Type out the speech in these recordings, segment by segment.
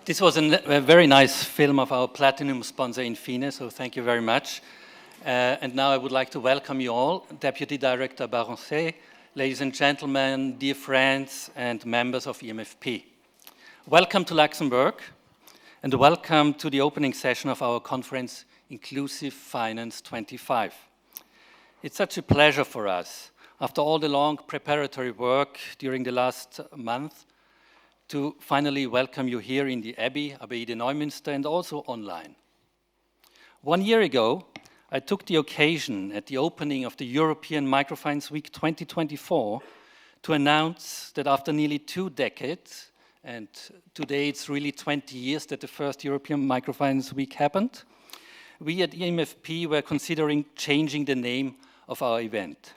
This was a very nice film of our platinum sponsor Infine, so thank you very much. And now I would like to welcome you all, Deputy Director Barbancey, ladies and gentlemen, dear friends and members of e-MFP. Welcome to Luxembourg and welcome to the opening session of our conference Inclusive Finance 25. It's such a pleasure for us, after all the long preparatory work during the last month, to finally welcome you here in the Abbaye de Neumünster, and also online. 1 year ago, I took the occasion at the opening of the European Microfinance Week 2024 to announce that after nearly 2 decades, and today it's really 20 years that the first European Microfinance Week happened, we at e-MFP were considering changing the name of our event,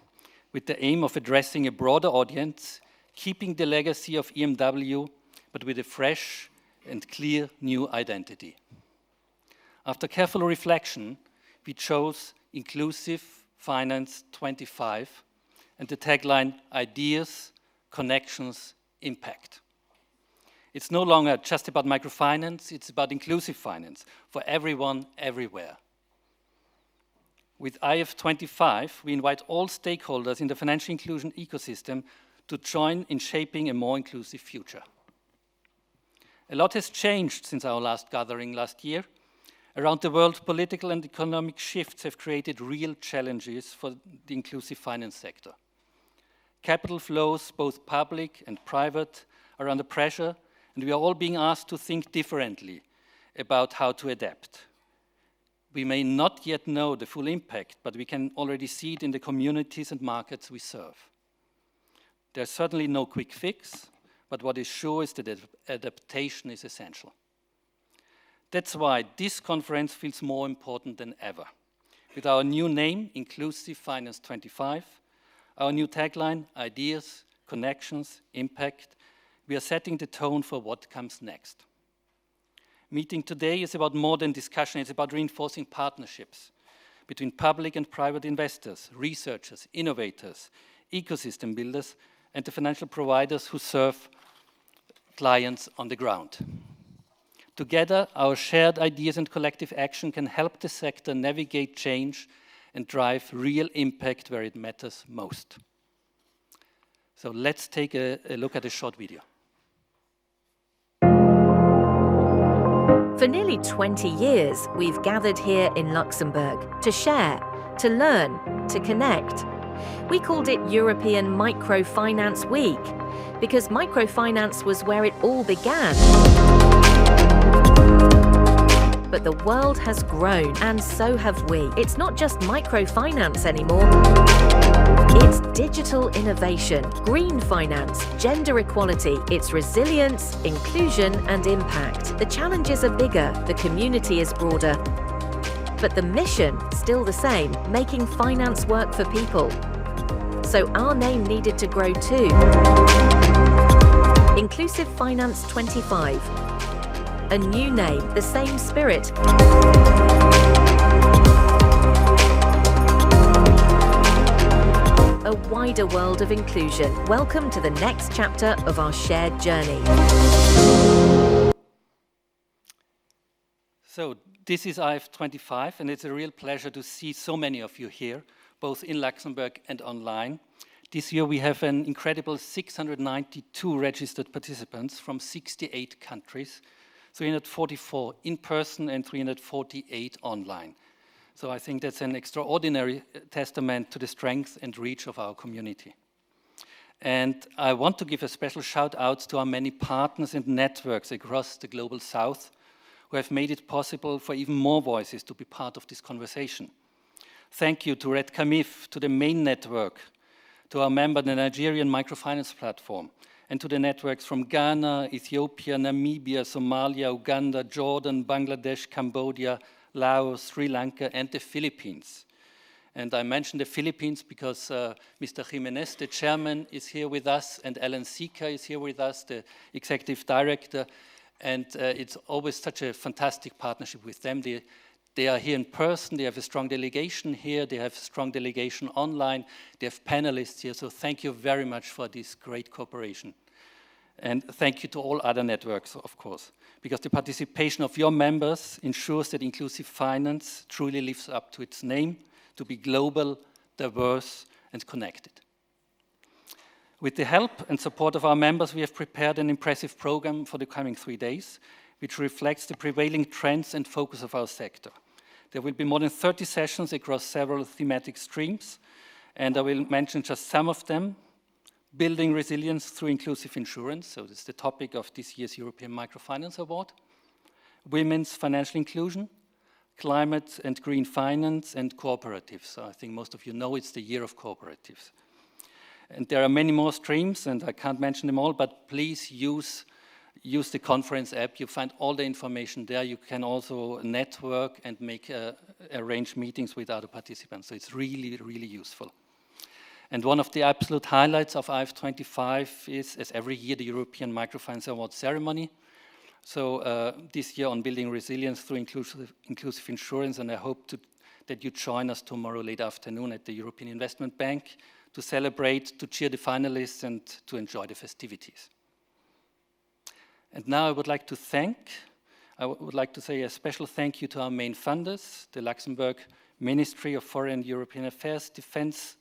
with the aim of addressing a broader audience, keeping the legacy of EMW, but with a fresh and clear new identity. After careful reflection, we chose Inclusive Finance 25 and the tagline Ideas, Connections, Impact. It's no longer just about microfinance, it's about inclusive finance for everyone, everywhere. With IF25, we invite all stakeholders in the financial inclusion ecosystem to join in shaping a more inclusive future. A lot has changed since our last gathering last year. Around the world, political and economic shifts have created real challenges for the inclusive finance sector. Capital flows, both public and private, are under pressure, and we are all being asked to think differently about how to adapt. We may not yet know the full impact, but we can already see it in the communities and markets we serve. There's certainly no quick fix, but what is sure is that adaptation is essential. That's why this conference feels more important than ever. With our new name, Inclusive Finance 25, our new tagline, Ideas, Connections, Impact, we are setting the tone for what comes next. Meeting today is about more than discussion, it's about reinforcing partnerships between public and private investors, researchers, innovators, ecosystem builders, and the financial providers who serve clients on the ground. Together, our shared ideas and collective action can help the sector navigate change and drive real impact where it matters most. So let's take a look at a short video. For nearly 20 years, we've gathered here in Luxembourg to share, to learn, to connect. We called it European Microfinance Week because microfinance was where it all began. But the world has grown, and so have we. It's not just microfinance anymore. It's digital innovation, green finance, gender equality, it's resilience, inclusion, and impact. The challenges are bigger, the community is broader. But the mission, still the same, making finance work for people. So our name needed to grow too. Inclusive Finance 25. A new name, the same spirit. A wider world of inclusion. Welcome to the next chapter of our shared journey. So this is IF25, and it's a real pleasure to see so many of you here, both in Luxembourg and online. This year we have an incredible 692 registered participants from 68 countries, 344 in person and 348 online. So I think that's an extraordinary testament to the strength and reach of our community. And I want to give a special shout out to our many partners and networks across the Global South who have made it possible for even more voices to be part of this conversation. Thank you to Red Camif, to the main network, to our member, the Nigerian Microfinance Platform, and to the networks from Ghana, Ethiopia, Namibia, Somalia, Uganda, Jordan, Bangladesh, Cambodia, Laos, Sri Lanka, and the Philippines. And I mentioned the Philippines because Mr. Jimenez, the chairman, is here with us, and Alan Sika is here with us, the executive director. And it's always such a fantastic partnership with them. They are here in person, they have a strong delegation here, they have a strong delegation online, they have panelists here, so thank you very much for this great cooperation. And thank you to all other networks, of course, because the participation of your members ensures that inclusive finance truly lives up to its name, to be global, diverse, and connected. With the help and support of our members, we have prepared an impressive program for the coming 3 days, which reflects the prevailing trends and focus of our sector. There will be more than 30 sessions across several thematic streams, and I will mention just some of them. Building resilience through inclusive insurance, so this is the topic of this year's European Microfinance Award. Women's financial inclusion, climate and green finance, and cooperatives. So I think most of you know it's the year of cooperatives. And there are many more streams, and I can't mention them all, but please use the conference app. You find all the information there. You can also network and arrange meetings with other participants. So it's really, really useful. And one of the absolute highlights of IF25 is, as every year, the European Microfinance Award ceremony. So this year on building resilience through inclusive insurance, and I hope that you join us tomorrow late afternoon at the European Investment Bank to celebrate, to cheer the finalists, and to enjoy the festivities. And now I would like to say a special thank you to our main funders, the Luxembourg Ministry of Foreign and European Affairs, Defense,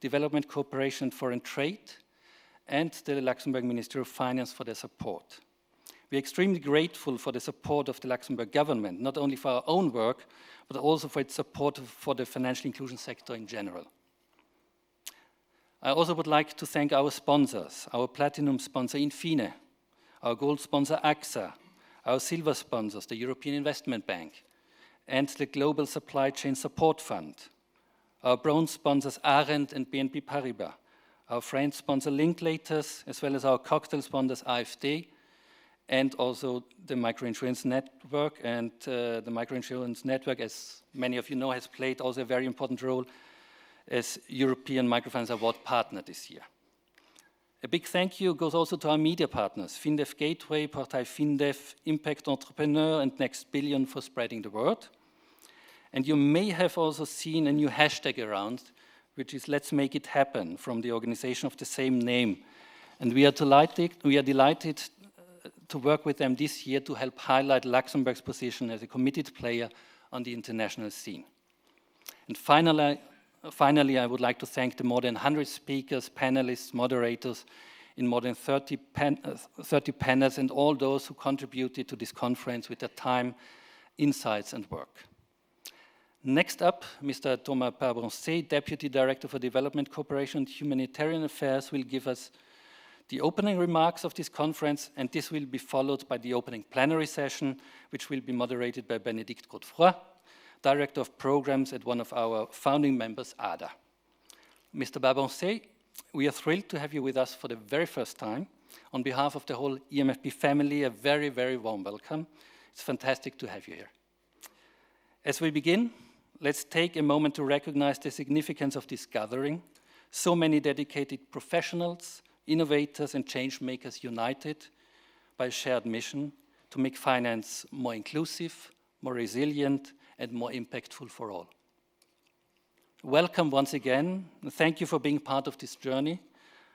Development Cooperation and Foreign Trade, and the Luxembourg Ministry of Finance for their support. We are extremely grateful for the support of the Luxembourg government, not only for our own work, but also for its support for the financial inclusion sector in general. I also would like to thank our sponsors, our platinum sponsor Infine, our gold sponsor AXA, our silver sponsors, the European Investment Bank, and the Global Supply Chain Support Fund, our bronze sponsors Arendt and BNP Paribas, our French sponsor Linklaters, as well as our cocktail sponsors AfD, and also the Microinsurance Network. And the Microinsurance Network, as many of you know, has played also a very important role as European Microfinance Award partner this year. A big thank you goes also to our media partners, FinDev Gateway, Portail FinDev, Impact Entrepreneur, and Next Billion for spreading the word. And you may have also seen a new hashtag around, which is Let's Make It Happen, from the organization of the same name. And we are delighted to work with them this year to help highlight Luxembourg's position as a committed player on the international scene. And finally, I would like to thank the more than 100 speakers, panelists, moderators in more than 30 panels, and all those who contributed to this conference with their time, insights, and work. Next up, Mr. Thomas Barbancey, Deputy Director for Development Cooperation and Humanitarian Affairs, will give us the opening remarks of this conference, and this will be followed by the opening plenary session, which will be moderated by Bénédicte Godefroy, Director of Programs at one of our founding members, ADA. Mr. Barbancey, we are thrilled to have you with us for the very first time. On behalf of the whole e-MFP family, a very, very warm welcome. It's fantastic to have you here. As we begin, let's take a moment to recognize the significance of this gathering. So many dedicated professionals, innovators, and change makers united by a shared mission to make finance more inclusive, more resilient, and more impactful for all. Welcome once again, and thank you for being part of this journey.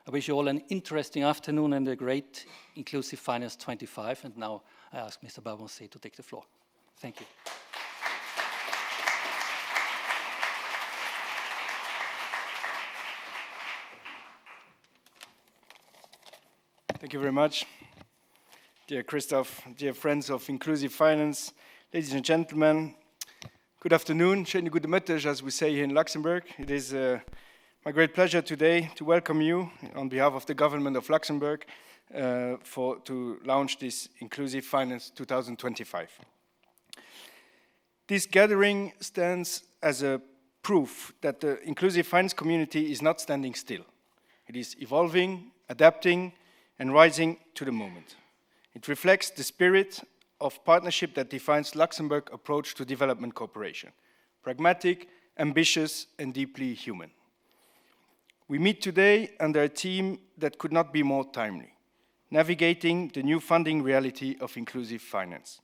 I wish you all an interesting afternoon and a great Inclusive Finance 25. And now I ask Mr. Barbancey to take the floor. Thank you. Thank you very much, dear Christoph, dear friends of Inclusive Finance, ladies and gentlemen. Good afternoon, schöne gute Mittag, as we say here in Luxembourg. It is my great pleasure today to welcome you on behalf of the government of Luxembourg to launch this Inclusive Finance 2025. This gathering stands as a proof that the inclusive finance community is not standing still. It is evolving, adapting, and rising to the moment. It reflects the spirit of partnership that defines Luxembourg's approach to development cooperation: pragmatic, ambitious, and deeply human. We meet today under a theme that could not be more timely: navigating the new funding reality of inclusive finance.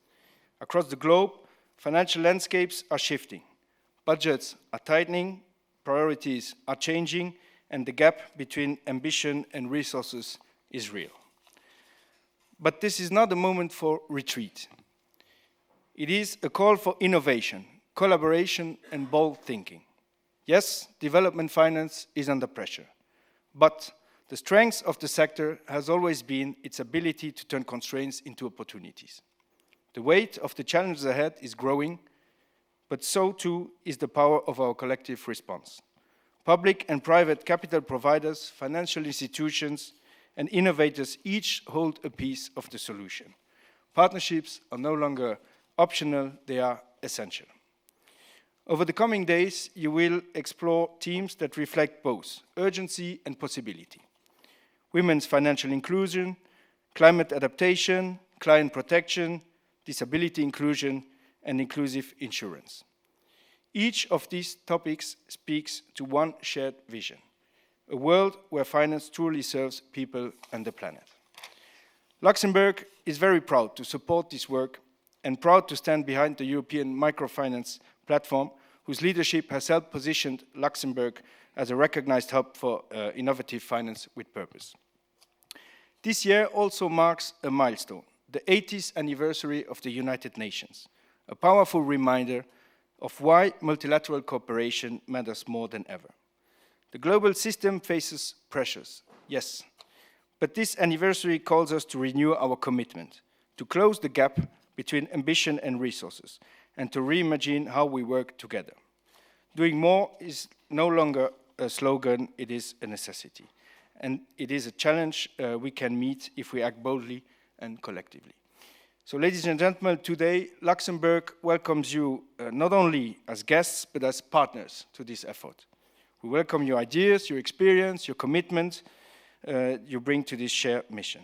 Across the globe, financial landscapes are shifting. Budgets are tightening, priorities are changing, and the gap between ambition and resources is real. But this is not a moment for retreat. It is a call for innovation, collaboration, and bold thinking. Yes, development finance is under pressure, but the strength of the sector has always been its ability to turn constraints into opportunities. The weight of the challenges ahead is growing, but so too is the power of our collective response. Public and private capital providers, financial institutions, and innovators each hold a piece of the solution. Partnerships are no longer optional, they are essential. Over the coming days, you will explore themes that reflect both urgency and possibility. Women's financial inclusion, climate adaptation, client protection, disability inclusion, and inclusive insurance. Each of these topics speaks to one shared vision, a world where finance truly serves people and the planet. Luxembourg is very proud to support this work and proud to stand behind the European microfinance platform, whose leadership has helped position Luxembourg as a recognized hub for innovative finance with purpose. This year also marks a milestone, the 80th anniversary of the United Nations, a powerful reminder of why multilateral cooperation matters more than ever. The global system faces pressures, yes, but this anniversary calls us to renew our commitment, to close the gap between ambition and resources, and to reimagine how we work together. Doing more is no longer a slogan, it is a necessity. And it is a challenge we can meet if we act boldly and collectively. So ladies and gentlemen, today Luxembourg welcomes you not only as guests, but as partners to this effort. We welcome your ideas, your experience, your commitment you bring to this shared mission.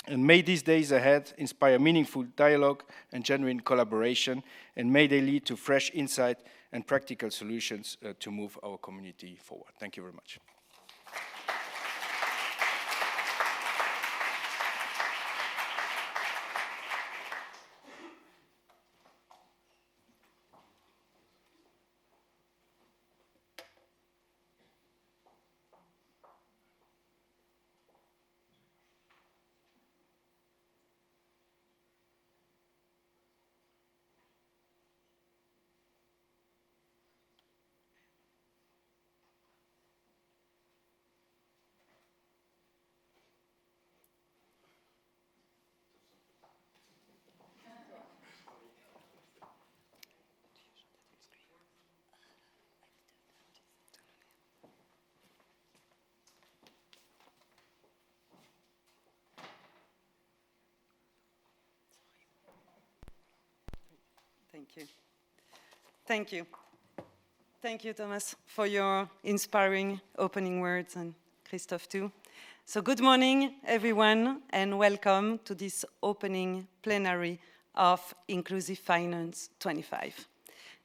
And may these days ahead inspire meaningful dialogue and genuine collaboration, and may they lead to fresh insight and practical solutions to move our community forward. Thank you very much. Thank you. Thank you. Thank you, Thomas, for your inspiring opening words, and Christoph too. So good morning, everyone, and welcome to this opening plenary of Inclusive Finance 25.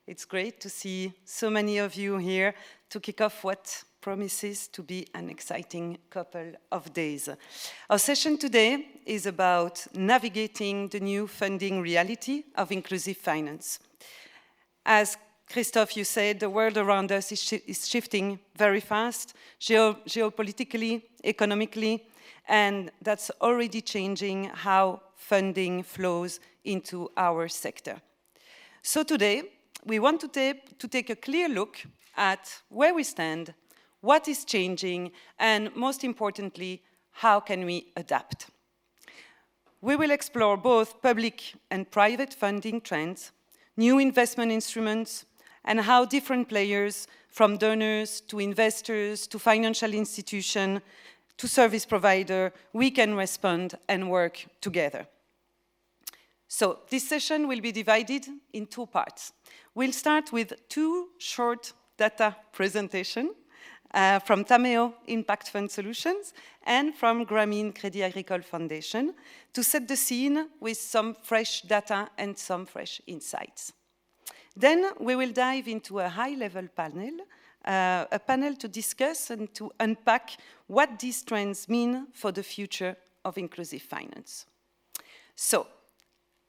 It's great to see so many of you here to kick off what promises to be an exciting couple of days. Our session today is about navigating the new funding reality of inclusive finance. As Christoph, you said, the world around us is shifting very fast, geopolitically, economically, and that's already changing how funding flows into our sector. So today, we want to take a clear look at where we stand, what is changing, and most importantly, how can we adapt? We will explore both public and private funding trends, new investment instruments, and how different players, from donors to investors to financial institutions to service provider, we can respond and work together. So this session will be divided in two parts. We'll start with two short data presentations from Tameo Impact Fund Solutions and from Grameen Crédit Agricole Foundation to set the scene with some fresh data and some fresh insights. Then we will dive into a high-level panel, a panel to discuss and to unpack what these trends mean for the future of inclusive finance. So,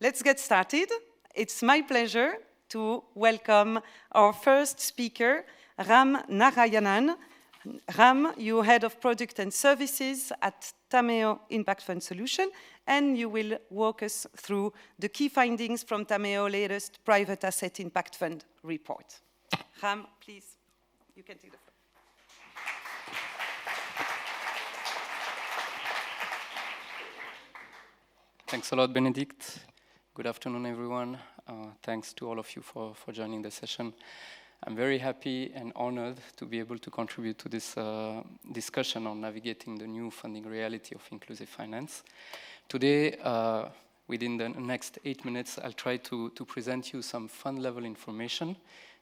let's get started. It's my pleasure to welcome our first speaker, Ram Narayanan. Ram, you head of product and services at Tameo Impact Fund Solution, and you will walk us through the key findings from Tameo's latest private asset impact fund report. Ram, please, you can take the floor. Thanks a lot, Benedict. Good afternoon, everyone. Thanks to all of you for joining the session. I'm very happy and honored to be able to contribute to this discussion on navigating the new funding reality of inclusive finance. Today, within the next 8 minutes, I'll try to present you some fund-level information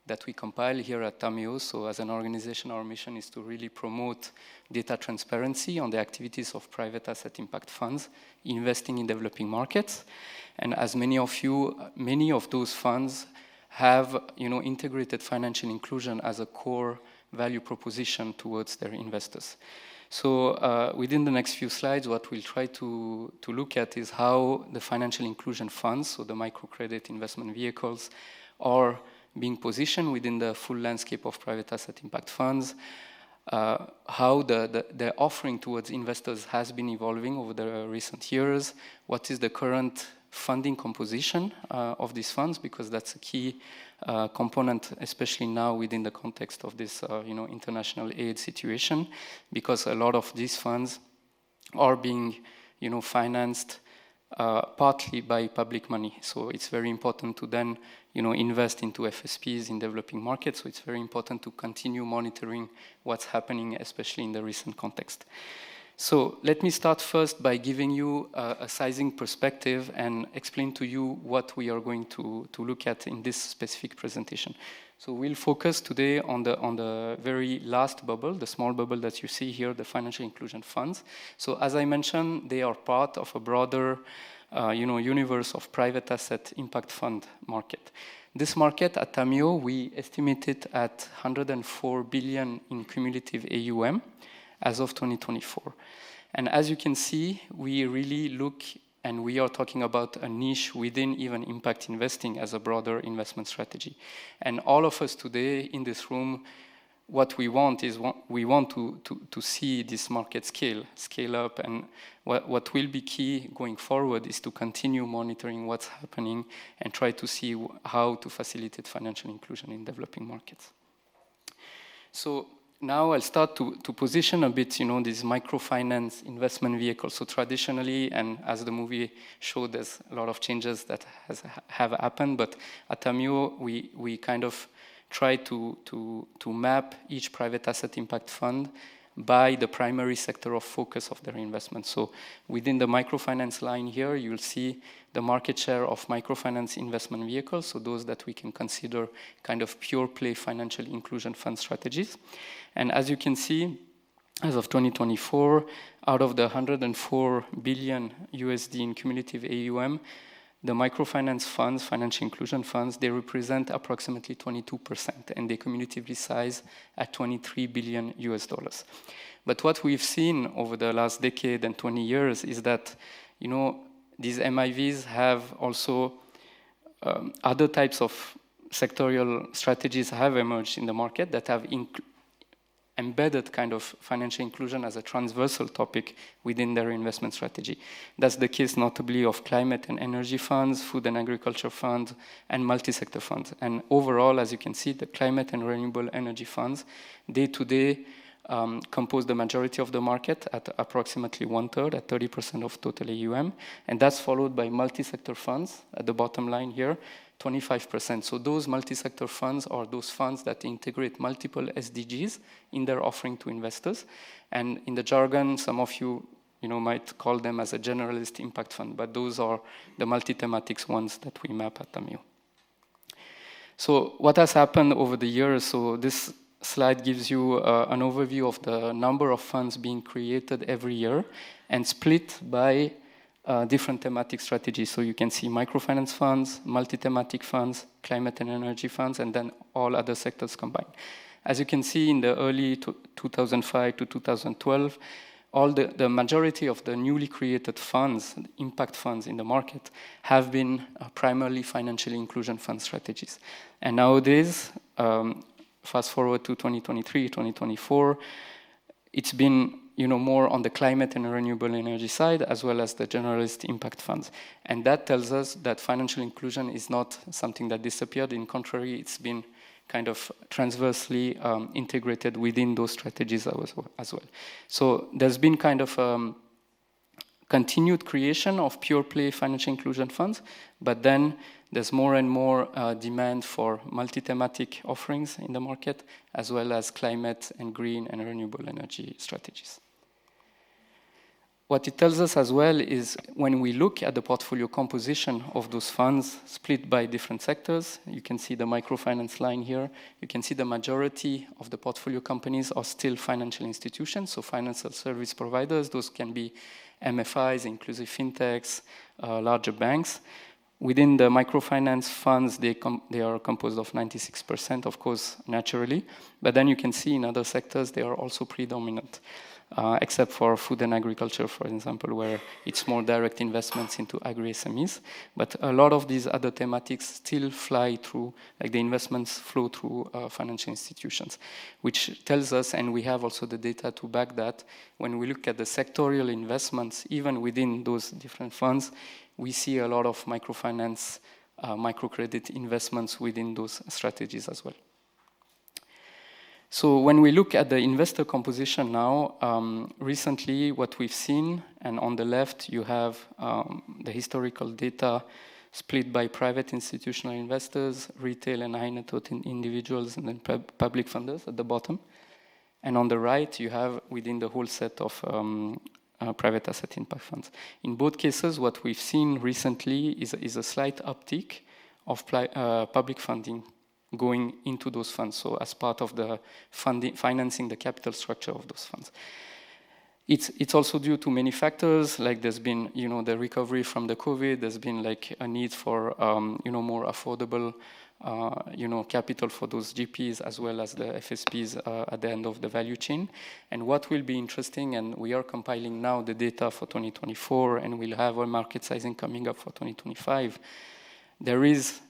that we compile here at Tameo. So as an organization, our mission is to really promote data transparency on the activities of private asset impact funds investing in developing markets. And as many of those funds have integrated financial inclusion as a core value proposition towards their investors. So within the next few slides, what we'll try to look at is how the financial inclusion funds, so the microcredit investment vehicles, are being positioned within the full landscape of private asset impact funds, how the offering towards investors has been evolving over the recent years, what is the current funding composition of these funds, because that's a key component, especially now within the context of this international aid situation, because a lot of these funds are being financed partly by public money. So it's very important to then invest into FSPs in developing markets. So it's very important to continue monitoring what's happening, especially in the recent context. So let me start first by giving you a sizing perspective and explain to you what we are going to look at in this specific presentation. So we'll focus today on the very last bubble, the small bubble that you see here, the financial inclusion funds. So as I mentioned, they are part of a broader universe of private asset impact fund market. This market at Tameo, we estimate it at 104 billion in cumulative AUM as of 2024. And as you can see, we really look, and we are talking about a niche within even impact investing as a broader investment strategy. And all of us today in this room, what we want is we want to see this market scale up, and what will be key going forward is to continue monitoring what's happening and try to see how to facilitate financial inclusion in developing markets. So now I'll start to position a bit, these microfinance investment vehicles. So traditionally, and as the movie showed, there's a lot of changes that have happened, but at Tameo, we kind of try to map each private asset impact fund by the primary sector of focus of their investment. So within the microfinance line here, you'll see the market share of microfinance investment vehicles, so those that we can consider kind of pure play financial inclusion fund strategies. And as you can see, as of 2024, out of the 104 billion USD in cumulative AUM, the microfinance funds, financial inclusion funds, they represent approximately 22%, and they cumulatively size at $23 billion US. But what we've seen over the last decade and 20 years is that, these MIVs have also other types of sectorial strategies have emerged in the market that have embedded kind of financial inclusion as a transversal topic within their investment strategy. That's the case notably of climate and energy funds, food and agriculture funds, and multi-sector funds. And overall, as you can see, the climate and renewable energy funds, day-to-day, compose the majority of the market at approximately 1/3, at 30% of total AUM. And that's followed by multi-sector funds at the bottom line here, 25%. So those multi-sector funds are those funds that integrate multiple SDGs in their offering to investors. And in the jargon, some of you, might call them as a generalist impact fund, but those are the multi-thematics ones that we map at Tameo. So what has happened over the years? So this slide gives you an overview of the number of funds being created every year and split by different thematic strategies. So you can see microfinance funds, multi-thematic funds, climate and energy funds, and then all other sectors combined. As you can see, in the early 2005 to 2012, the majority of the newly created funds, impact funds in the market, have been primarily financial inclusion fund strategies. And nowadays, fast forward to 2023, 2024, it's been more on the climate and renewable energy side, as well as the generalist impact funds. And that tells us that financial inclusion is not something that disappeared. In contrary, it's been kind of transversely integrated within those strategies as well. So there's been kind of continued creation of pure play financial inclusion funds, but then there's more and more demand for multi-thematic offerings in the market, as well as climate and green and renewable energy strategies. What it tells us as well is when we look at the portfolio composition of those funds split by different sectors, you can see the microfinance line here. You can see the majority of the portfolio companies are still financial institutions, so financial service providers. Those can be MFIs, inclusive fintechs, larger banks. Within the microfinance funds, they are composed of 96%, of course, naturally. But then you can see in other sectors, they are also predominant. Except for food and agriculture, for example, where it's more direct investments into agri-SMEs. But a lot of these other thematics still fly through, like the investments flow through financial institutions, which tells us, and we have also the data to back that, when we look at the sectorial investments, even within those different funds, we see a lot of microfinance, microcredit investments within those strategies as well. So when we look at the investor composition now, recently what we've seen, and on the left you have the historical data split by private institutional investors, retail and high net worth individuals, and then public funders at the bottom. And on the right you have within the whole set of private asset impact funds. In both cases, what we've seen recently is a slight uptick of public funding going into those funds, so as part of the financing the capital structure of those funds. It's also due to many factors, like there's been, the recovery from the COVID, there's been like a need for, more affordable, capital for those GPs as well as the FSPs at the end of the value chain. And what will be interesting, and we are compiling now the data for 2024, and we'll have our market sizing coming up for 2025, there is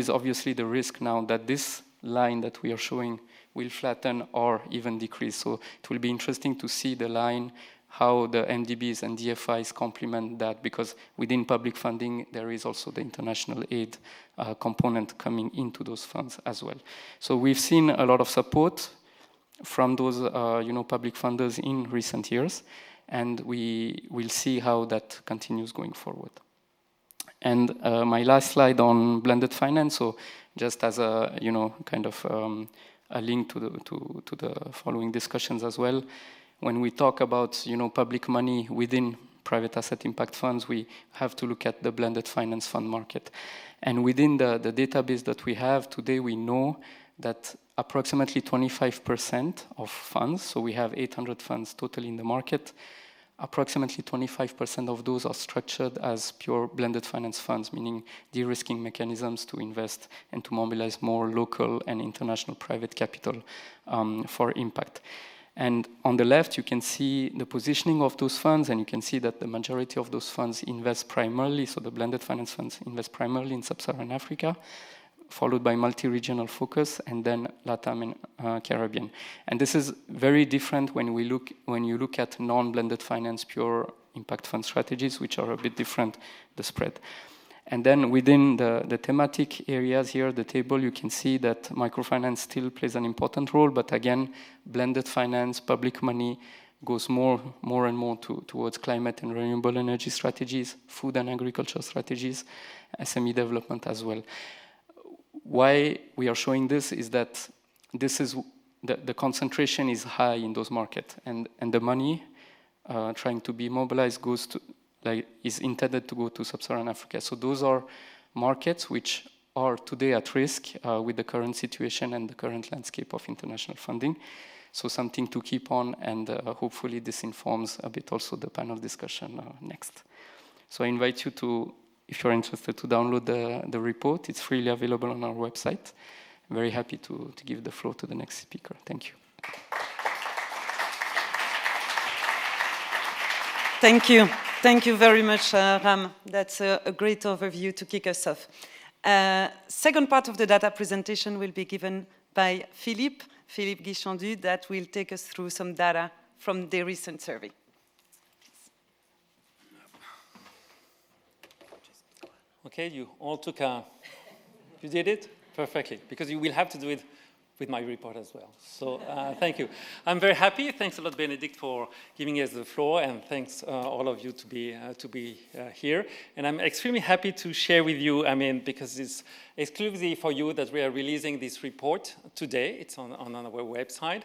obviously the risk now that this line that we are showing will flatten or even decrease. So it will be interesting to see the line, how the MDBs and DFIs complement that, because within public funding, there is also the international aid component coming into those funds as well. So we've seen a lot of support from those, public funders in recent years, and we will see how that continues going forward. And my last slide on blended finance, so just as a, kind of a link to the following discussions as well. When we talk about, public money within private asset impact funds, we have to look at the blended finance fund market. And within the database that we have today, we know that approximately 25% of funds, so we have 800 funds total in the market, approximately 25% of those are structured as pure blended finance funds, meaning de-risking mechanisms to invest and to mobilize more local and international private capital for impact. And on the left, you can see the positioning of those funds, and you can see that the majority of those funds invest primarily, so the blended finance funds invest primarily in Sub-Saharan Africa, followed by multi-regional focus, and then LATAM and Caribbean. And this is very different when you look at non-blended finance, pure impact fund strategies, which are a bit different, the spread. And then within the thematic areas here, the table, you can see that microfinance still plays an important role, but again, blended finance, public money, goes more and more towards climate and renewable energy strategies, food and agriculture strategies, SME development as well. Why we are showing this is that this is the concentration is high in those markets, and the money trying to be mobilized is intended to go to Sub-Saharan Africa. So those are markets which are today at risk with the current situation and the current landscape of international funding. So something to keep on, and hopefully this informs a bit also the panel discussion next. So I invite you to, if you're interested, to download the report. It's freely available on our website. I'm very happy to give the floor to the next speaker. Thank you. Thank you. Thank you very much, Ram. That's a great overview to kick us off. Second part of the data presentation will be given by Philippe Guichendu, that will take us through some data from the recent survey. Okay, you all took you did it perfectly, because you will have to do it with my report as well. So thank you. I'm very happy. Thanks a lot, Benedict, for giving us the floor, and thanks all of you to be here. And I'm extremely happy to share with you, because it's exclusively for you that we are releasing this report today. It's on our website.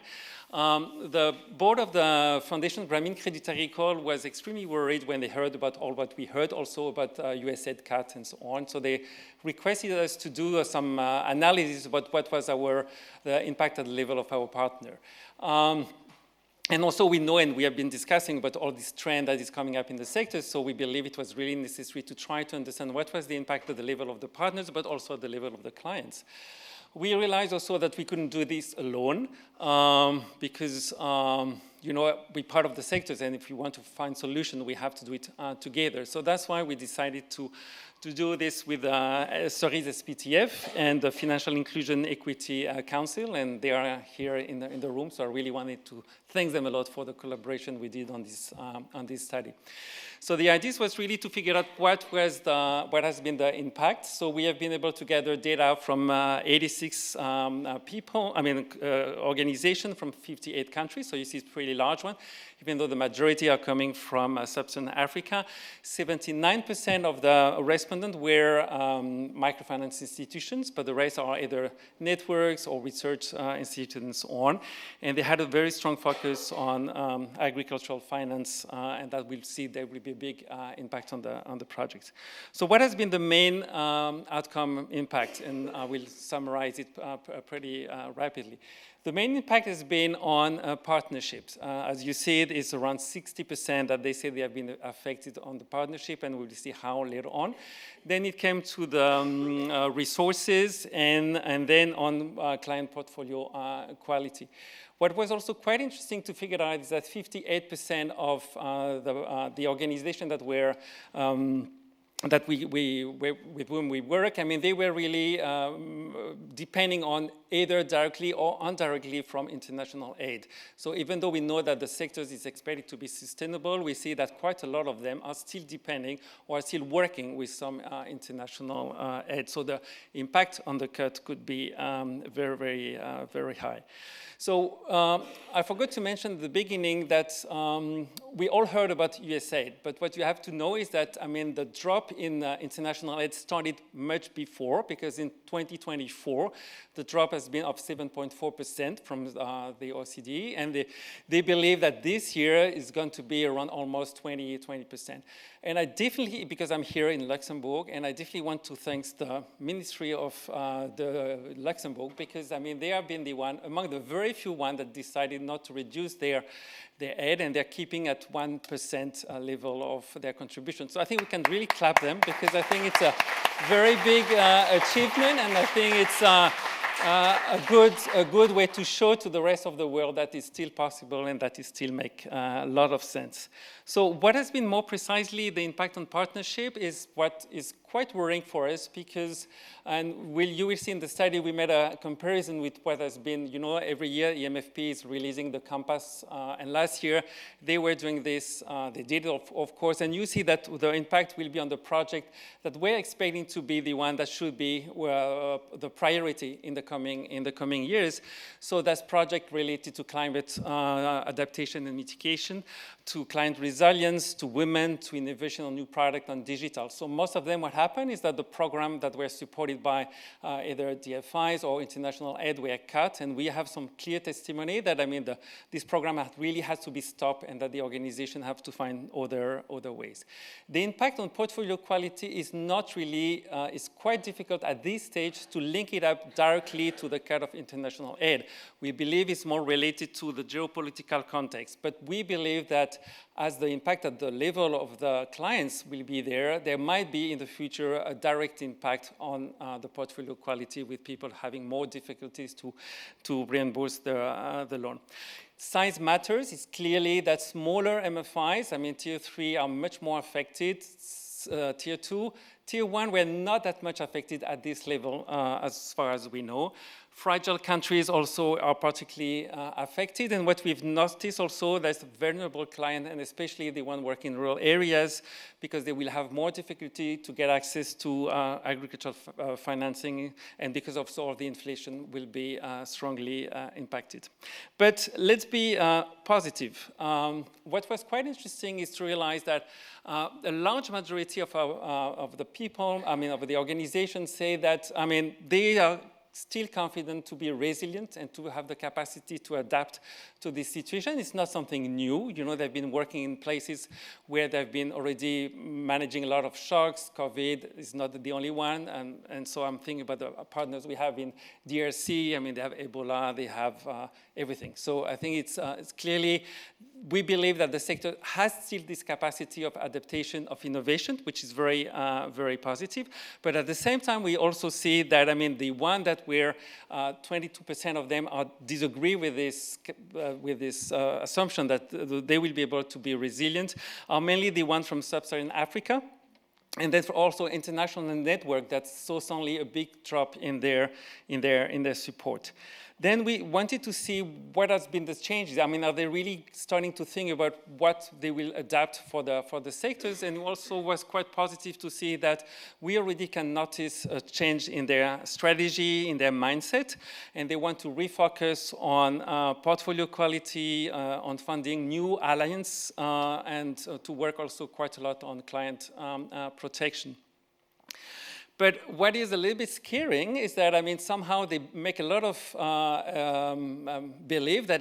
The board of the Foundation Grameen Crédit Agricole was extremely worried when they heard about all what we heard also about USAID cut and so on. So they requested us to do some analysis about what was the impact at the level of our partner. And also we know, and we have been discussing about all this trend that is coming up in the sector, so we believe it was really necessary to try to understand what was the impact at the level of the partners, but also at the level of the clients. We realized also that we couldn't do this alone because, we're part of the sectors, and if we want to find solutions, we have to do it together. So that's why we decided to do this with Cerise SPTF and the Financial Inclusion Equity Council, and they are here in the room, so I really wanted to thank them a lot for the collaboration we did on this study. So the idea was really to figure out what has been the impact. So we have been able to gather data from 86 organizations from 58 countries. So you see it's a pretty large one, even though the majority are coming from sub-Saharan Africa. 79% of the respondents were microfinance institutions, but the rest are either networks or research institutes and so on. And they had a very strong focus on agricultural finance, and that we'll see there will be a big impact on the projects. So what has been the main outcome impact? And I will summarize it pretty rapidly. The main impact has been on partnerships. As you see, it's around 60% that they say they have been affected on the partnership, and we'll see how later on. Then it came to the resources, and then on client portfolio quality. What was also quite interesting to figure out is that 58% of the organization that were with whom we work, they were really depending on either directly or indirectly from international aid. So even though we know that the sectors is expected to be sustainable, we see that quite a lot of them are still depending or are still working with some international aid. So the impact on the cut could be very, very, very high. So I forgot to mention at the beginning that we all heard about USAID, but what you have to know is that, the drop in international aid started much before, because in 2024, the drop has been of 7.4% from the OECD, and they believe that this year is going to be around almost 20%. And I definitely, because I'm here in Luxembourg, and I definitely want to thank the Ministry of the Luxembourg, because they have been the one, among the very few ones that decided not to reduce their aid, and they're keeping at 1% level of their contribution. So I think we can really clap them, because I think it's a very big achievement, and I think it's a good way to show to the rest of the world that it's still possible and that it still makes a lot of sense. So what has been more precisely the impact on partnership is what is quite worrying for us, because, and you will see in the study, we made a comparison with what has been, every year e-MFP is releasing the Compass, and last year they were doing this, they did it of course, and you see that the impact will be on the project that we're expecting to be the one that should be the priority in the coming years. So that's project related to climate adaptation and mitigation, to client resilience, to women, to innovation on new product and digital. So most of them, what happened is that the program that were supported by either DFIs or international aid were cut, and we have some clear testimony that this program really has to be stopped, and that the organization have to find other ways. The impact on portfolio quality is not really, it's quite difficult at this stage to link it up directly to the cut of international aid. We believe it's more related to the geopolitical context, but we believe that as the impact at the level of the clients will be there might be in the future a direct impact on the portfolio quality, with people having more difficulties to reimburse the loan. Size matters. It's clearly that smaller MFIs, tier 3, are much more affected. Tier 2 Tier 1 were not that much affected at this level, as far as we know. Fragile countries also are particularly affected, and what we've noticed also, there's vulnerable clients, and especially the one working in rural areas, because they will have more difficulty to get access to agricultural financing, and because of all the inflation will be strongly impacted. But let's be positive. What was quite interesting is to realize that a large majority of the people, of the organizations say that, they are still confident to be resilient and to have the capacity to adapt to this situation. It's not something new. They've been working in places where they've been already managing a lot of shocks. COVID is not the only one. And so I'm thinking about the partners we have in DRC. They have Ebola, they have everything. So I think it's clearly, we believe that the sector has still this capacity of adaptation, of innovation, which is very, very positive. But at the same time, we also see that, the one that where 22% of them disagree with this assumption that they will be able to be resilient are mainly the ones from sub-Saharan Africa. And then also international network that saw suddenly a big drop in their support. Then we wanted to see what has been the changes. Are they really starting to think about what they will adapt for the sectors? And also was quite positive to see that we already can notice a change in their strategy, in their mindset, and they want to refocus on portfolio quality, on funding new alliance, and to work also quite a lot on client protection. But what is a little bit scaring is that, somehow they make a lot of belief that,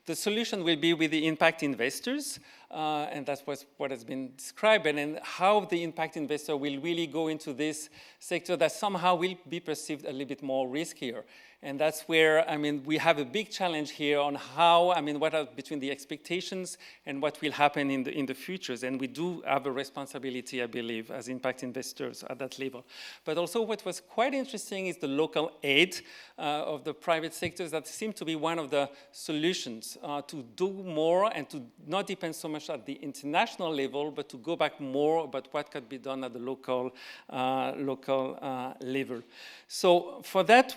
the solution will be with the impact investors, and that's what has been described, and then how the impact investor will really go into this sector that somehow will be perceived a little bit more riskier. And that's where, we have a big challenge here on how, what are between the expectations and what will happen in the futures. And we do have a responsibility, I believe, as impact investors at that level. But also what was quite interesting is the local aid of the private sectors that seemed to be one of the solutions to do more and to not depend so much at the international level, but to go back more about what could be done at the local level. So for that,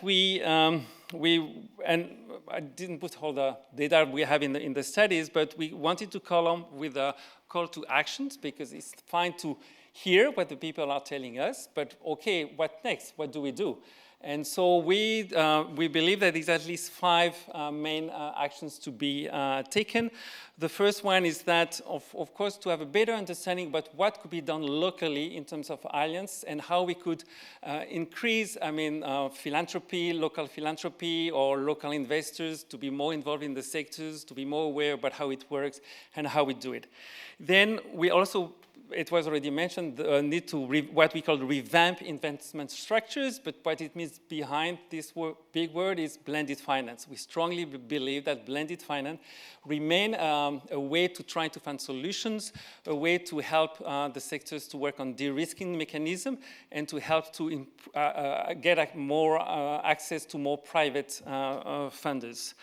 and I didn't put all the data we have in the studies, but we wanted to column with a call to actions, because it's fine to hear what the people are telling us, but okay, what next? What do we do? And so we believe that there's at least 5 main actions to be taken. The first one is that, of course, to have a better understanding about what could be done locally in terms of alliance and how we could increase, philanthropy, local philanthropy, or local investors to be more involved in the sectors, to be more aware about how it works and how we do it. Then we also, it was already mentioned, need to what we call revamp investment structures, but what it means behind this big word is blended finance. We strongly believe that blended finance remain a way to try to find solutions, a way to help the sectors to work on de-risking mechanism and to help to get more access to more private funders.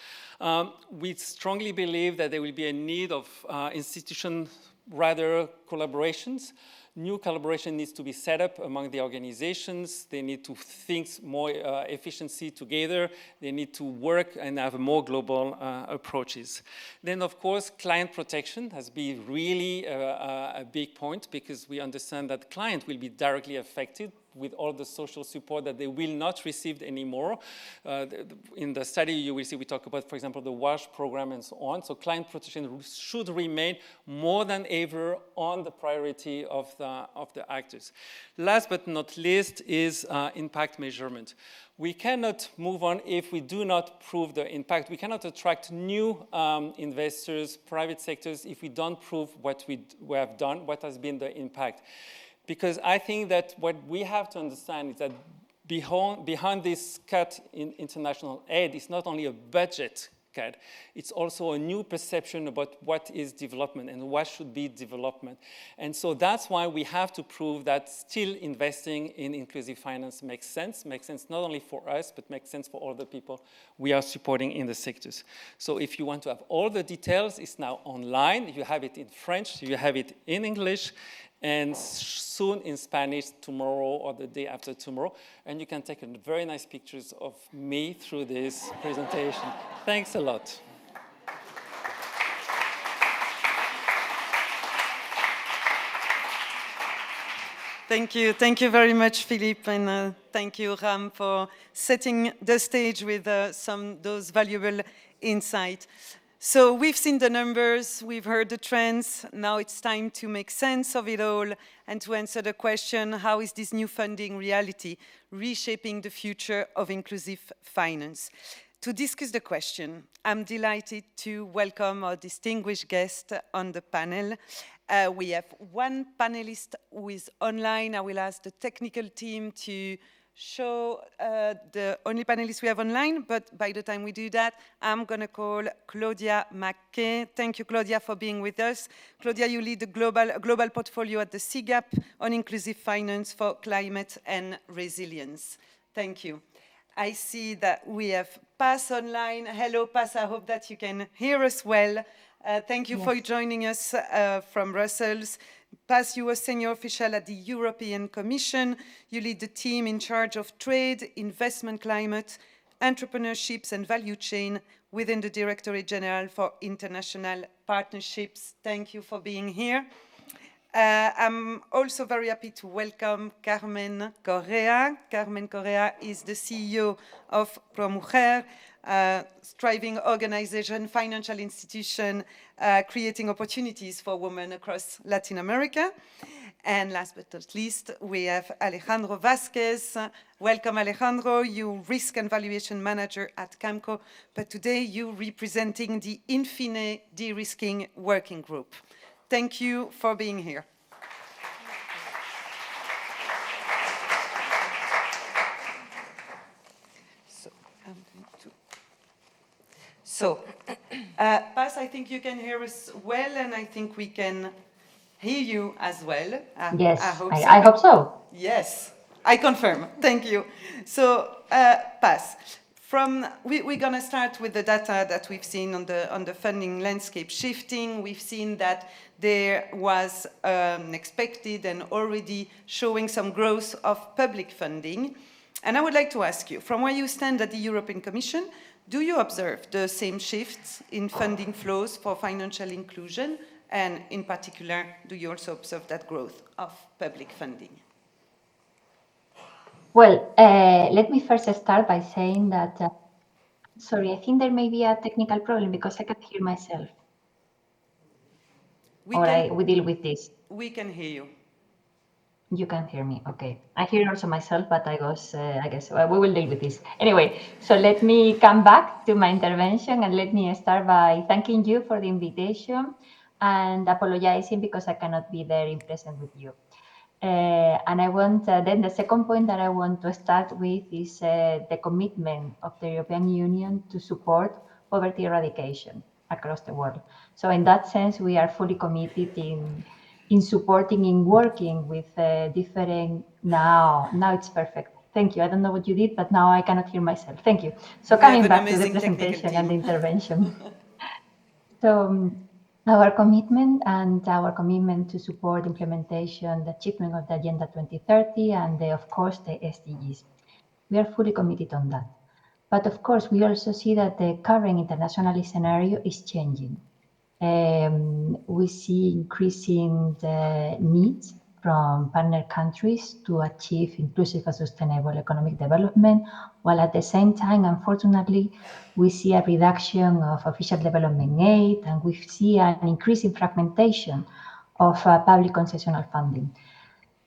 We strongly believe that there will be a need of institutions, rather collaborations. New collaboration needs to be set up among the organizations. They need to think more efficiency together. They need to work and have more global approaches. Then, of course, client protection has been really a big point, because we understand that client will be directly affected with all the social support that they will not receive anymore. In the study, you will see we talk about, for example, the WASH program and so on. So client protection should remain more than ever on the priority of the actors. Last but not least is impact measurement. We cannot move on if we do not prove the impact. We cannot attract new investors, private sectors, if we don't prove what we have done, what has been the impact. Because I think that what we have to understand is that behind this cut in international aid is not only a budget cut, it's also a new perception about what is development and what should be development. And so that's why we have to prove that still investing in inclusive finance makes sense not only for us, but makes sense for all the people we are supporting in the sectors. So if you want to have all the details, it's now online. You have it in French, you have it in English, and soon in Spanish tomorrow or the day after tomorrow. And you can take very nice pictures of me through this presentation. Thanks a lot. Thank you very much, Philippe, and thank you, Ram, for setting the stage with those valuable insights. So we've seen the numbers, we've heard the trends, now it's time to make sense of it all and to answer the question, how is this new funding reality reshaping the future of inclusive finance? To discuss the question, I'm delighted to welcome our distinguished guest on the panel. We have one panelist who is online. I will ask the technical team to show the only panelist we have online, but by the time we do that, I'm going to call Claudia McKay. Thank you, Claudia, for being with us. Claudia, you lead the global portfolio at the CGAP on inclusive finance for climate and resilience. Thank you. I see that we have Paz online. Hello, Paz. I hope that you can hear us well. Thank you for joining us from Brussels. Paz, you are senior official at the European Commission. You lead the team in charge of trade, investment climate, entrepreneurships and value chain within the Directorate General for International Partnerships. Thank you for being here. I'm also very happy to welcome Carmen Correa. Carmen Correa is the CEO of ProMujer, striving organization, financial institution, creating opportunities for women across Latin America. And last but not least, we have Alejandro Vasquez. Welcome, Alejandro. You risk and valuation manager at CAMCO, but today you representing the Infine de-risking working group. Thank you for being here. So, Paz, I think you can hear us well, and I think we can hear you as well. Yes, I hope so. Yes, I confirm. Thank you. So, Paz, we're going to start with the data that we've seen on the funding landscape shifting. We've seen that there was expected and already showing some growth of public funding. And I would like to ask you, from where you stand at the European Commission, do you observe the same shifts in funding flows for financial inclusion? And in particular, do you also observe that growth of public funding? Well, let me first start by saying that, sorry, I think there may be a technical problem because I can't hear myself. We deal with this. We can hear you. You can hear me, okay. I hear also myself, but I guess we will deal with this. Anyway, so let me come back to my intervention and let me start by thanking you for the invitation and apologizing because I cannot be there in present with you. And I want, then the second point that I want to start with is the commitment of the European Union to support poverty eradication across the world. So in that sense, we are fully committed in supporting, in working with different, now it's perfect. Thank you. I don't know what you did, but now I cannot hear myself. Thank you. So coming back to the presentation and the intervention. So our commitment to support implementation, the achievement of the Agenda 2030 and of course the SDGs. We are fully committed on that. But of course, we also see that the current international scenario is changing. We see increasing the needs from partner countries to achieve inclusive and sustainable economic development, while at the same time, unfortunately, we see a reduction of official development aid, and we see an increasing fragmentation of public concessional funding.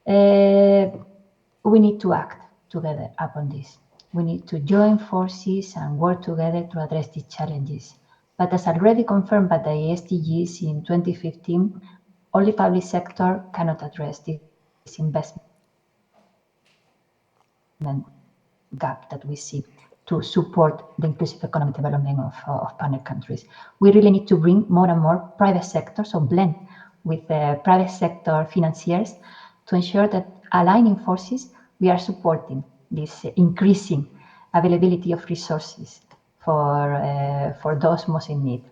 We need to act together upon this. We need to join forces and work together to address these challenges. But as already confirmed by the SDGs in 2015, only public sector cannot address this investment gap that we see to support the inclusive economic development of partner countries. We really need to bring more and more private sector, so blend with private sector financiers to ensure that aligning forces, we are supporting this increasing availability of resources for those most in need.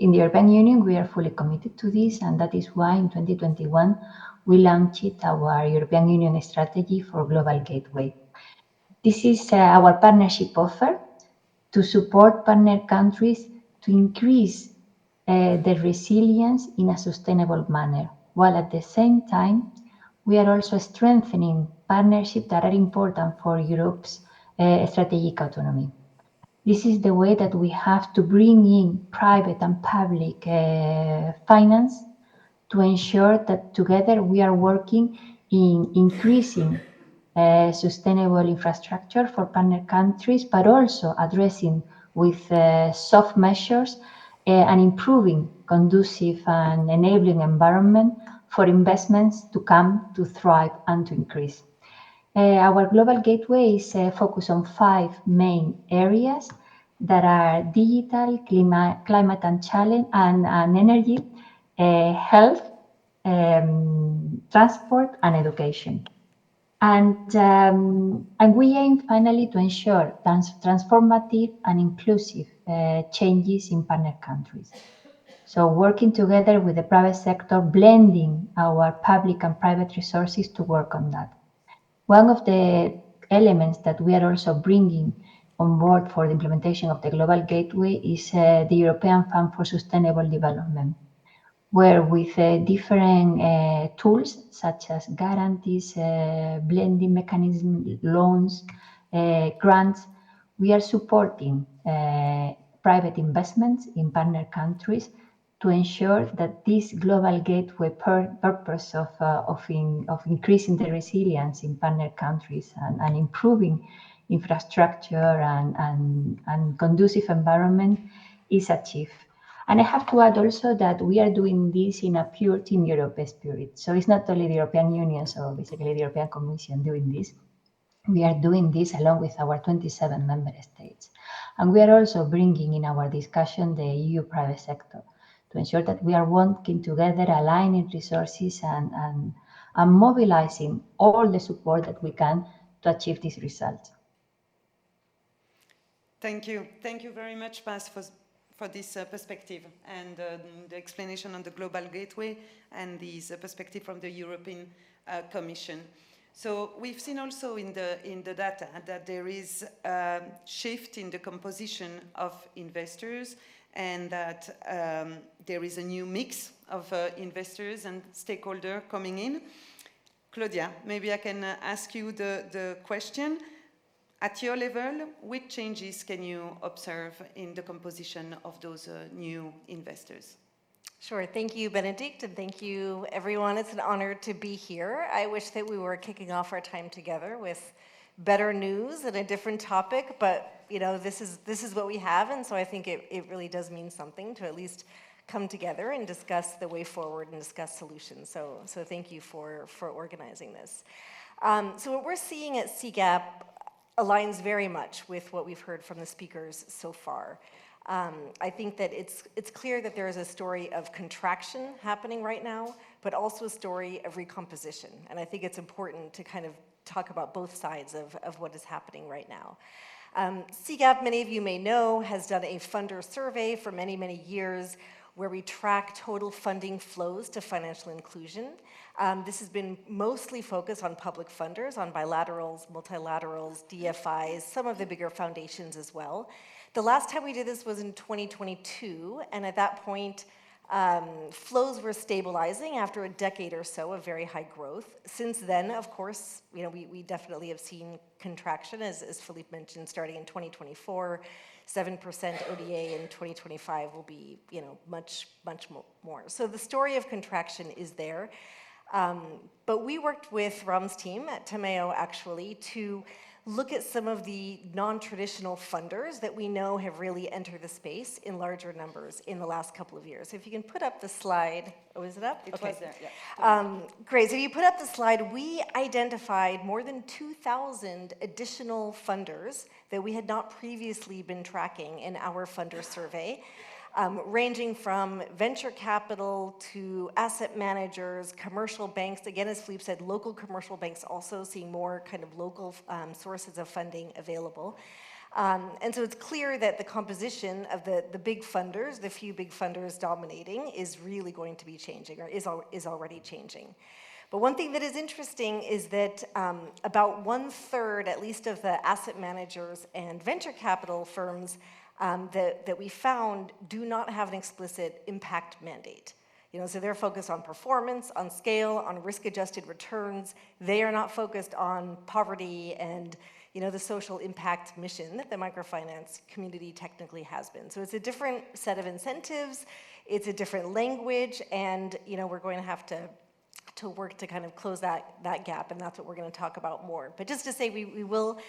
In the European Union, we are fully committed to this, and that is why in 2021 we launched our European Union strategy for Global Gateway. This is our partnership offer to support partner countries to increase their resilience in a sustainable manner, while at the same time we are also strengthening partnerships that are important for Europe's strategic autonomy. This is the way that we have to bring in private and public finance to ensure that together we are working in increasing sustainable infrastructure for partner countries, but also addressing with soft measures and improving conducive and enabling environment for investments to come, to thrive, and to increase. Our global gateway is focused on 5 main areas that are digital, climate and challenge, and energy, health, transport, and education. And we aim finally to ensure transformative and inclusive changes in partner countries. So working together with the private sector, blending our public and private resources to work on that. One of the elements that we are also bringing on board for the implementation of the Global Gateway is the European Fund for Sustainable Development, where with different tools such as guarantees, blending mechanism, loans, grants, we are supporting private investments in partner countries to ensure that this global gateway purpose of increasing the resilience in partner countries and improving infrastructure and conducive environment is achieved. And I have to add also that we are doing this in a pure Team Europe spirit. So it's not only the European Union, so basically the European Commission doing this. We are doing this along with our 27 member states. And we are also bringing in our discussion the EU private sector to ensure that we are working together, aligning resources and mobilizing all the support that we can to achieve these results. Thank you. Thank you very much, Paz, for this perspective and the explanation on the Global Gateway and this perspective from the European Commission. So we've seen also in the data that there is a shift in the composition of investors and that there is a new mix of investors and stakeholders coming in. Claudia, maybe I can ask you the question. At your level, which changes can you observe in the composition of those new investors? Sure. Thank you, Benedict, and thank you, everyone. It's an honor to be here. I wish that we were kicking off our time together with better news and a different topic, but you know, this is what we have, and so I think it really does mean something to at least come together and discuss the way forward and discuss solutions. So thank you for organizing this. So what we're seeing at CGAP aligns very much with what we've heard from the speakers so far. I think that it's clear that there is a story of contraction happening right now, but also a story of recomposition. And I think it's important to kind of talk about both sides of what is happening right now. CGAP, many of you may know, has done a funder survey for many, many years where we track total funding flows to financial inclusion. This has been mostly focused on public funders, on bilaterals, multilaterals, DFIs, some of the bigger foundations as well. The last time we did this was in 2022, and at that point, flows were stabilizing after a decade or so of very high growth. Since then, of course, you know, we definitely have seen contraction, as Philippe mentioned, starting in 2024. 7% ODA in 2025 will be, you know, much more. So the story of contraction is there. But we worked with Ram's team at Tameo actually to look at some of the non-traditional funders that we know have really entered the space in larger numbers in the last couple of years. So if you can put up the slide. Oh, is it up? It was there, yeah. Great. So if you put up the slide, we identified more than 2,000 additional funders that we had not previously been tracking in our funder survey. Ranging from venture capital to asset managers, commercial banks, again, as Philippe said, local commercial banks also seeing more kind of local sources of funding available. And so it's clear that the composition of the big funders, the few big funders dominating, is really going to be changing, or is already changing. But one thing that is interesting is that about 1/3, at least, of the asset managers and venture capital firms that we found do not have an explicit impact mandate. So they're focused on performance, on scale, on risk-adjusted returns. They are not focused on poverty and the social impact mission that the microfinance community technically has been. So it's a different set of incentives, it's a different language, and we're going to have to work to kind of close that gap, and that's what we're going to talk about more. But just to say, we will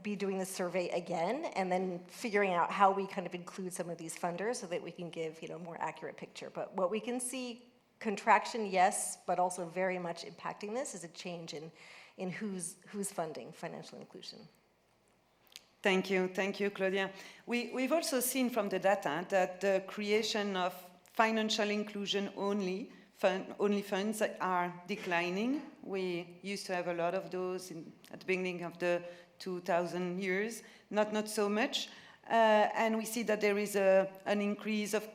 be doing this survey again, and then figuring out how we kind of include some of these funders so that we can give a more accurate picture. But what we can see, contraction, yes, but also very much impacting this is a change in who's funding financial inclusion. Thank you, Claudia. We've also seen from the data that the creation of financial inclusion only funds are declining. We used to have a lot of those at the beginning of the 2000 years, not so much. And we see that there is an increase of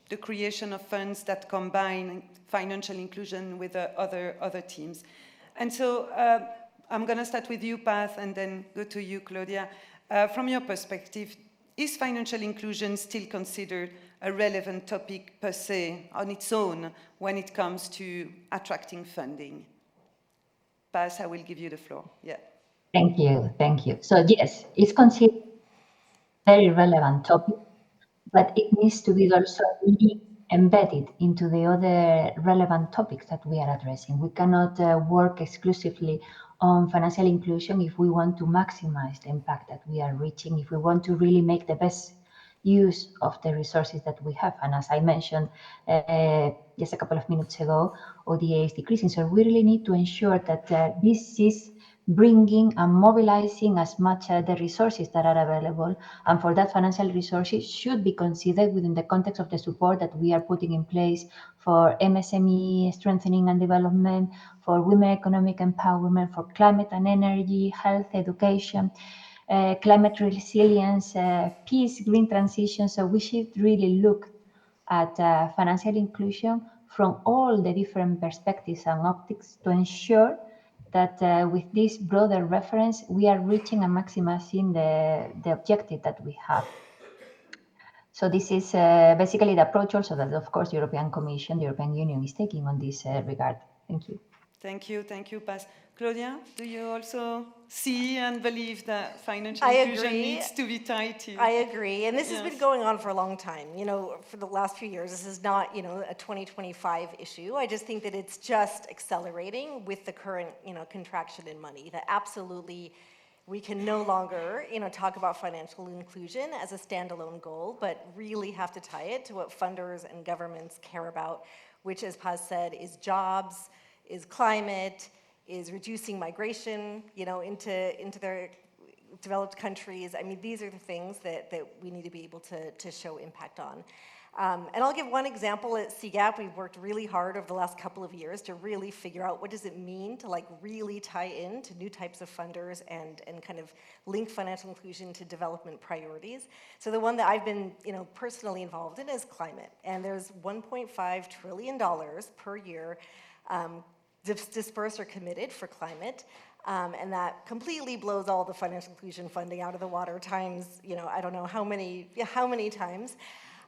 the creation of funds that combine financial inclusion with other teams. And so I'm going to start with you, Path, and then go to you, Claudia. From your perspective, is financial inclusion still considered a relevant topic per se on its own when it comes to attracting funding? Path, I will give you the floor. Yeah. Thank you. So yes, it's considered a very relevant topic, but it needs to be also really embedded into the other relevant topics that we are addressing. We cannot work exclusively on financial inclusion if we want to maximize the impact that we are reaching, if we want to really make the best use of the resources that we have. And as I mentioned just a couple of minutes ago, ODA is decreasing. So we really need to ensure that this is bringing and mobilizing as much the resources that are available. And for that, financial resources should be considered within the context of the support that we are putting in place for MSME strengthening and development, for women economic empowerment, for climate and energy, health, education, climate resilience, peace, green transition. So we should really look at financial inclusion from all the different perspectives and optics to ensure that with this broader reference, we are reaching and maximizing the objective that we have. So this is basically the approach also that, of course, the European Commission, the European Union is taking on this regard. Thank you. Thank you, Paz. Claudia, do you also see and believe that financial inclusion needs to be tied to? I agree, and this has been going on for a long time. For the last few years, this is not, a 2025 issue. I just think that it's just accelerating with the current, contraction in money. That absolutely, we can no longer, talk about financial inclusion as a standalone goal, but really have to tie it to what funders and governments care about, which, as Paz said, is jobs, is climate, is reducing migration, into their developed countries. I mean, these are the things that we need to be able to show impact on. And I'll give one example. At CGAP, we've worked really hard over the last couple of years to really figure out what does it mean to really tie in to new types of funders and kind of link financial inclusion to development priorities. So the one that I've been personally involved in is climate. And there's $1.5 trillion per year dispersed or committed for climate. And that completely blows all the financial inclusion funding out of the water times, I don't know how many times.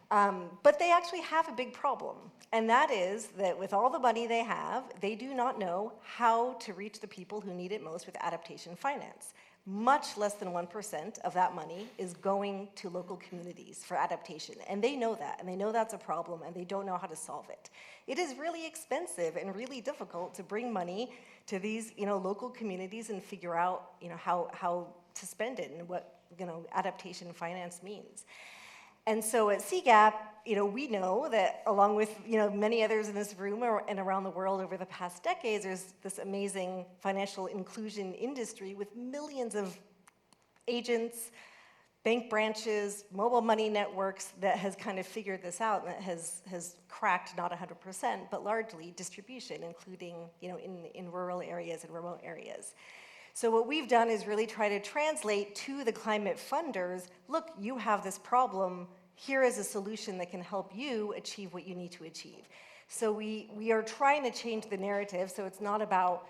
But they actually have a big problem. And that is that with all the money they have, they do not know how to reach the people who need it most with adaptation finance. Much less than 1% of that money is going to local communities for adaptation. And they know that, and they know that's a problem, and they don't know how to solve it. It is really expensive and really difficult to bring money to these, local communities and figure out, how to spend it and what, adaptation finance means. And so at CGAP, we know that along with, many others in this room and around the world over the past decades, there's this amazing financial inclusion industry with millions of agents, bank branches, mobile money networks that has kind of figured this out and that has cracked not 100%, but largely distribution, including, in rural areas and remote areas. So what we've done is really try to translate to the climate funders, look, you have this problem, here is a solution that can help you achieve what you need to achieve. So we are trying to change the narrative, so it's not about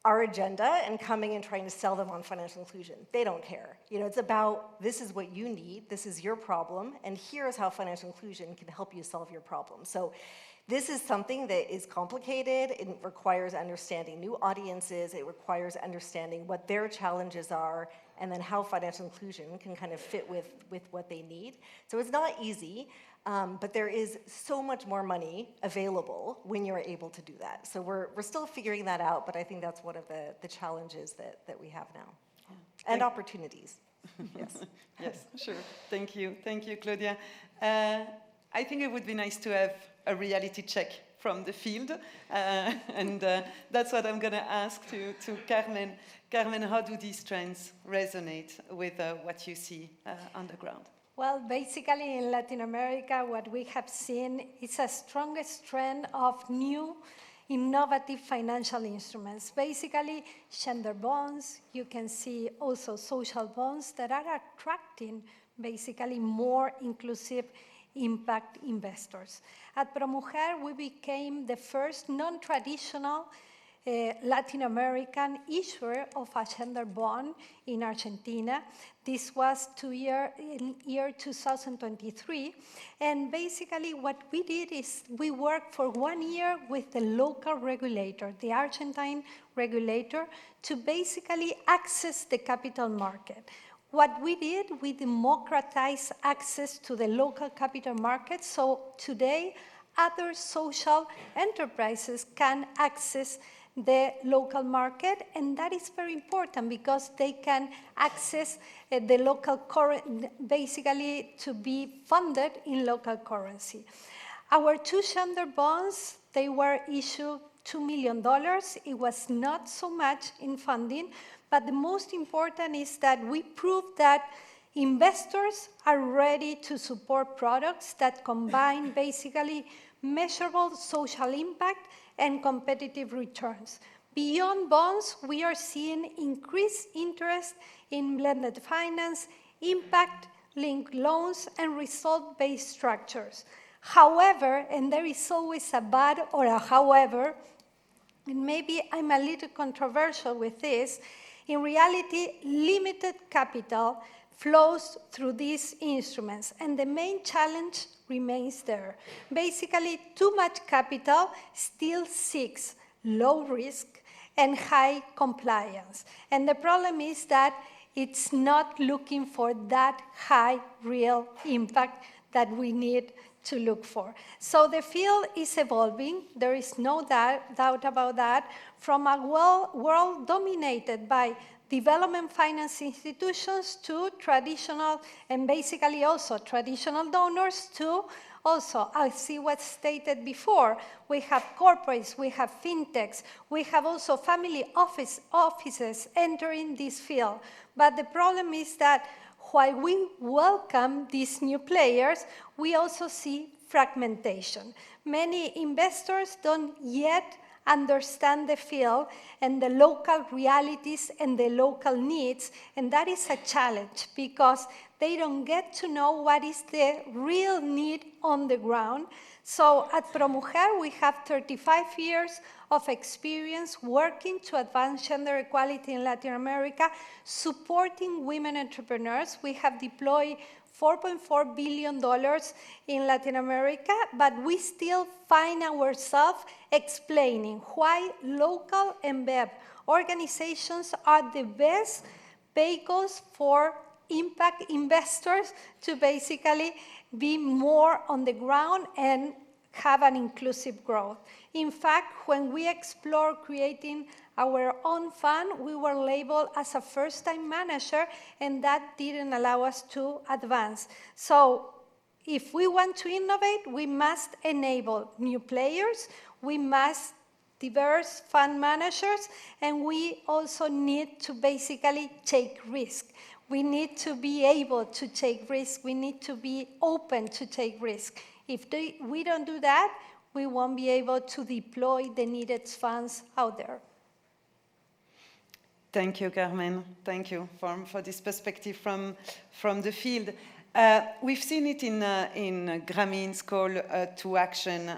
our agenda and coming and trying to sell them on financial inclusion. They don't care. You know, it's about, this is what you need, this is your problem, and here's how financial inclusion can help you solve your problem. So this is something that is complicated. It requires understanding new audiences. It requires understanding what their challenges are and then how financial inclusion can kind of fit with what they need. So it's not easy, but there is so much more money available when you're able to do that. So we're still figuring that out, but I think that's one of the challenges that we have now. Yeah. And opportunities. Yes. Yes, sure. Thank you, Claudia. I think it would be nice to have a reality check from the field, and that's what I'm going to ask to Carmen. Carmen, how do these trends resonate with what you see on the ground? Well, basically in Latin America, what we have seen is a strongest trend of new innovative financial instruments. Basically, gender bonds, you can see also social bonds that are attracting basically more inclusive impact investors. At ProMujer, we became the first non-traditional Latin American issuer of a gender bond in Argentina. This was in year 2023. And basically what we did is we worked for 1 year with the local regulator, the Argentine regulator, to basically access the capital market. What we did, we democratized access to the local capital market, so today other social enterprises can access the local market, and that is very important because they can access the local currency, basically to be funded in local currency. Our 2 gender bonds, they were issued $2 million. It was not so much in funding, but the most important is that we proved that investors are ready to support products that combine basically measurable social impact and competitive returns. Beyond bonds, we are seeing increased interest in blended finance, impact-linked loans, and result-based structures. However, and there is always a but or a however, and maybe I'm a little controversial with this, in reality, limited capital flows through these instruments, and the main challenge remains there. Basically, too much capital still seeks low risk and high compliance. And the problem is that it's not looking for that high real impact that we need to look for. So the field is evolving, there is no doubt about that, from a world dominated by development finance institutions to traditional, and basically also traditional donors to also, I see what's stated before. We have corporates, we have fintechs, we have also family offices entering this field. But the problem is that while we welcome these new players, we also see fragmentation. Many investors don't yet understand the field and the local realities and the local needs, and that is a challenge because they don't get to know what is the real need on the ground. So at ProMujer, we have 35 years of experience working to advance gender equality in Latin America, supporting women entrepreneurs. We have deployed $4.4 billion in Latin America, but we still find ourselves explaining why local and web organizations are the best vehicles for impact investors to basically be more on the ground and have an inclusive growth. In fact, when we explore creating our own fund, we were labeled as a first-time manager, and that didn't allow us to advance. So if we want to innovate, we must enable new players, we must diverse fund managers, and we also need to basically take risk. We need to be able to take risk. We need to be open to take risk. If we don't do that, we won't be able to deploy the needed funds out there. Thank you, Carmen. Thank you for this perspective from the field. We've seen it in Grameen's call to action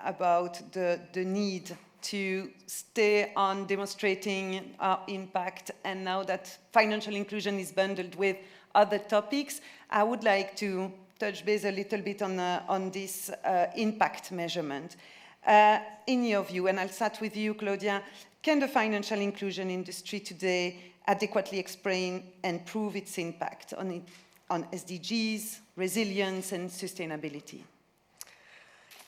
about the need to stay on demonstrating our impact, and now that financial inclusion is bundled with other topics, I would like to touch base a little bit on this impact measurement. In your view, and I'll start with you, Claudia, can the financial inclusion industry today adequately explain and prove its impact on SDGs, resilience, and sustainability?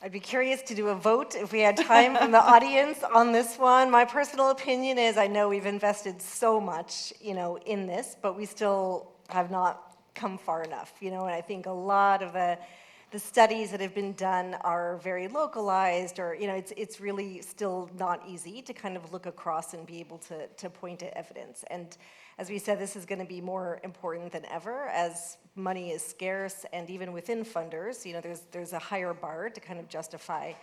I'd be curious to do a vote if we had time from the audience on this one. My personal opinion is I know we've invested so much, in this, but we still have not come far enough, and I think a lot of the studies that have been done are very localized, or, it's really still not easy to kind of look across and be able to point to evidence. And as we said, this is going to be more important than ever as money is scarce, and even within funders, there's a higher bar to kind of justify,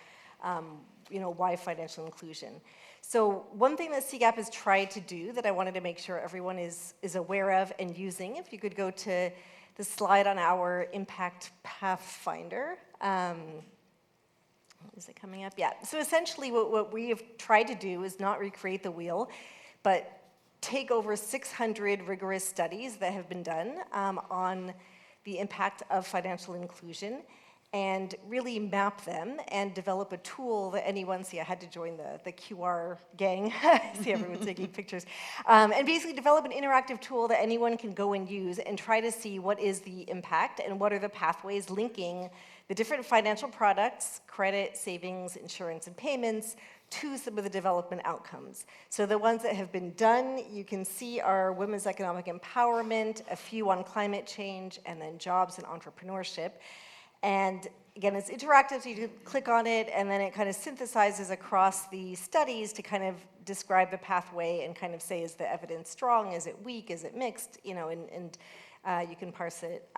why financial inclusion. So one thing that CGAP has tried to do that I wanted to make sure everyone is aware of and using, if you could go to the slide on our impact pathfinder. Is it coming up? Yeah. So essentially what we have tried to do is not recreate the wheel, but take over 600 rigorous studies that have been done on the impact of financial inclusion and really map them and develop a tool that anyone, see, I had to join the QR gang, see everyone taking pictures, and basically develop an interactive tool that anyone can go and use and try to see what is the impact and what are the pathways linking the different financial products, credit, savings, insurance, and payments to some of the development outcomes. So the ones that have been done, you can see are women's economic empowerment, a few on climate change, and then jobs and entrepreneurship. And again, it's interactive, so you can click on it, and then it kind of synthesizes across the studies to kind of describe the pathway and kind of say, is the evidence strong, is it weak, is it mixed, and you can parse it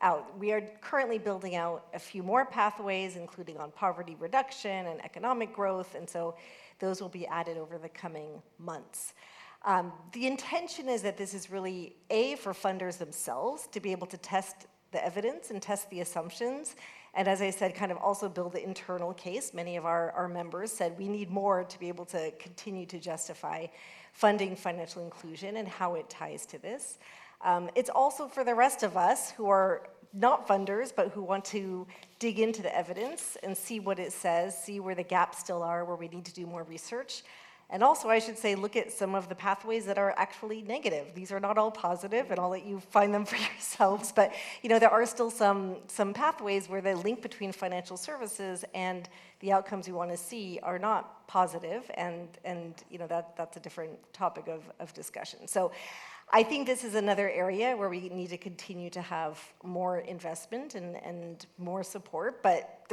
out. We are currently building out a few more pathways, including on poverty reduction and economic growth, and so those will be added over the coming months. The intention is that this is really, for funders themselves to be able to test the evidence and test the assumptions, and as I said, kind of also build the internal case. Many of our members said we need more to be able to continue to justify funding financial inclusion and how it ties to this. It's also for the rest of us who are not funders, but who want to dig into the evidence and see what it says, see where the gaps still are, where we need to do more research. And also, I should say, look at some of the pathways that are actually negative. These are not all positive, and I'll let you find them for yourselves, but there are still some pathways where the link between financial services and the outcomes we want to see are not positive, and that's a different topic of discussion. So I think this is another area where we need to continue to have more investment and more support, but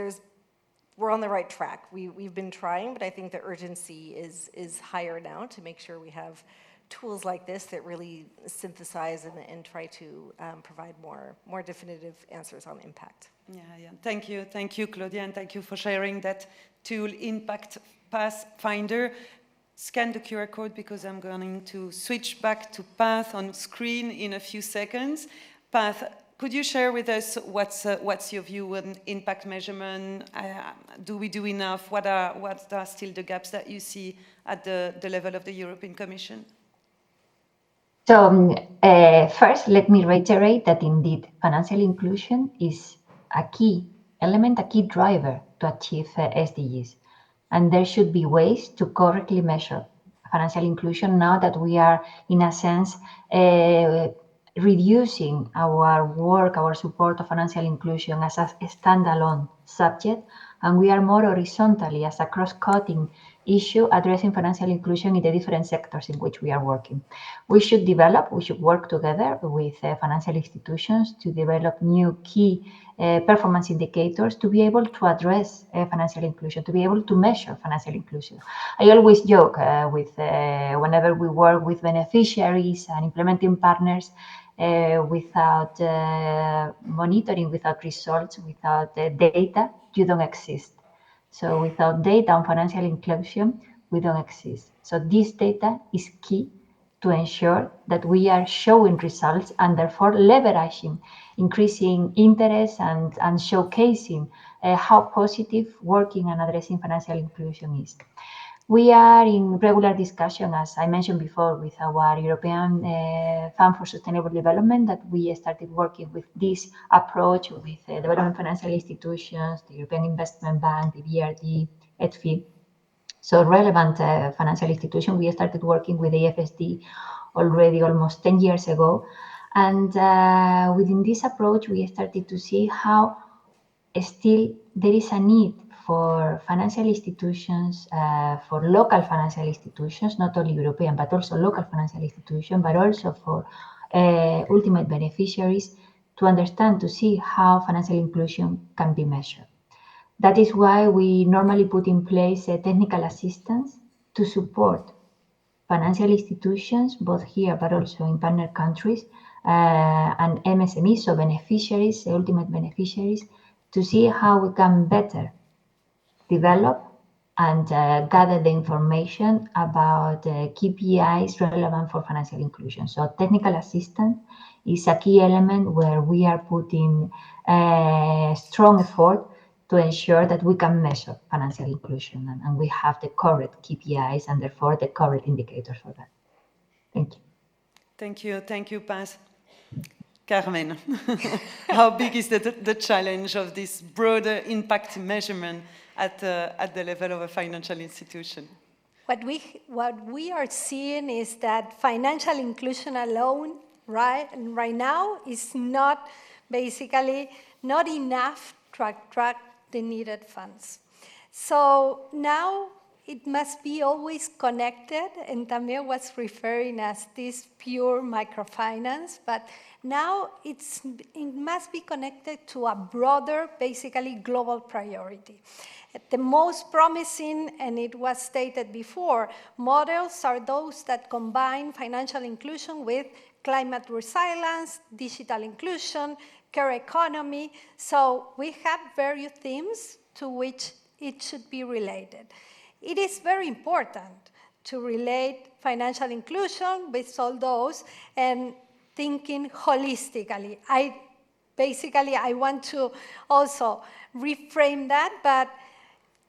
we're on the right track. We've been trying, but I think the urgency is higher now to make sure we have tools like this that really synthesize and try to provide more definitive answers on impact. Yeah. Thank you, Claudia, and thank you for sharing that tool, Impact Pathfinder. Scan the QR code because I'm going to switch back to Path on screen in a few seconds. Path, could you share with us what's your view on impact measurement? Do we do enough? What are still the gaps that you see at the level of the European Commission? So first, let me reiterate that indeed financial inclusion is a key element, a key driver to achieve SDGs. And there should be ways to correctly measure financial inclusion now that we are, in a sense, reducing our work, our support of financial inclusion as a standalone subject, and we are more horizontally as a cross-cutting issue addressing financial inclusion in the different sectors in which we are working. We should work together with financial institutions to develop new key performance indicators to be able to address financial inclusion, to be able to measure financial inclusion. I always joke whenever we work with beneficiaries and implementing partners, without monitoring, without results, without data, you don't exist. So without data on financial inclusion, we don't exist. So this data is key to ensure that we are showing results and therefore leveraging, increasing interest and showcasing how positive working and addressing financial inclusion is. We are in regular discussion, as I mentioned before, with our European Fund for Sustainable Development, that we started working with this approach with development financial institutions, the European Investment Bank, the BRD, ETFI. So relevant financial institution. We started working with AFSD already almost 10 years ago. And within this approach, we started to see how still there is a need for financial institutions, for local financial institutions, not only European, but also local financial institutions, but also for ultimate beneficiaries to understand, to see how financial inclusion can be measured. That is why we normally put in place technical assistance to support financial institutions, both here but also in partner countries, and MSMEs, so beneficiaries, ultimate beneficiaries, to see how we can better develop and gather the information about KPIs relevant for financial inclusion. So technical assistance is a key element where we are putting strong effort to ensure that we can measure financial inclusion and we have the correct KPIs and therefore the correct indicators for that. Thank you. Thank you, Paz. Carmen, how big is the challenge of this broader impact measurement at the level of a financial institution? What we are seeing is that financial inclusion alone, right now, is not basically not enough to attract the needed funds. So now it must be always connected, and Tamir was referring as this pure microfinance, but now it must be connected to a broader, basically global priority. The most promising, and it was stated before, models are those that combine financial inclusion with climate resilience, digital inclusion, care economy. So we have various themes to which it should be related. It is very important to relate financial inclusion with all those and thinking holistically. I want to also reframe that, but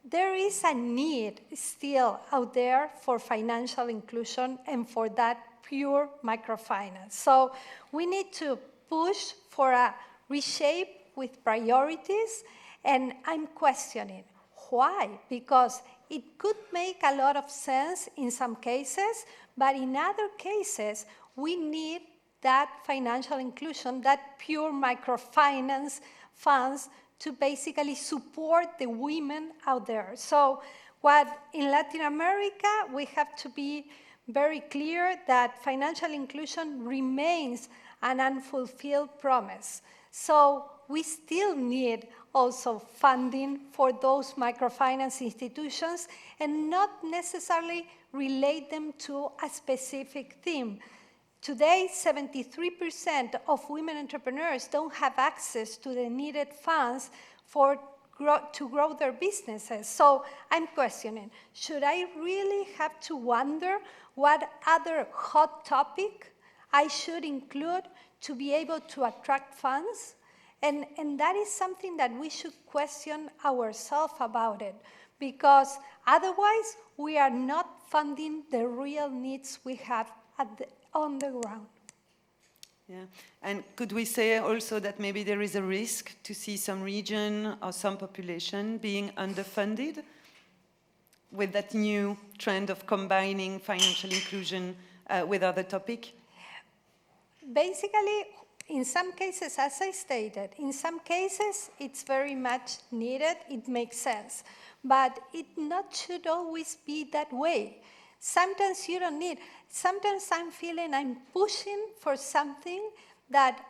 there is a need still out there for financial inclusion and for that pure microfinance. So we need to push for a reshape with priorities, and I'm questioning why, because it could make a lot of sense in some cases, but in other cases, we need that financial inclusion, that pure microfinance funds to basically support the women out there. So what in Latin America, we have to be very clear that financial inclusion remains an unfulfilled promise. So we still need also funding for those microfinance institutions and not necessarily relate them to a specific theme. Today, 73% of women entrepreneurs don't have access to the needed funds to grow their businesses. So I'm questioning, should I really have to wonder what other hot topic I should include to be able to attract funds? And that is something that we should question ourselves about it, because otherwise we are not funding the real needs we have on the ground. Yeah, and could we say also that maybe there is a risk to see some region or some population being underfunded with that new trend of combining financial inclusion with other topics? Basically, in some cases, as I stated, in some cases it's very much needed, it makes sense, but it not should always be that way. Sometimes you don't need, sometimes I'm feeling I'm pushing for something that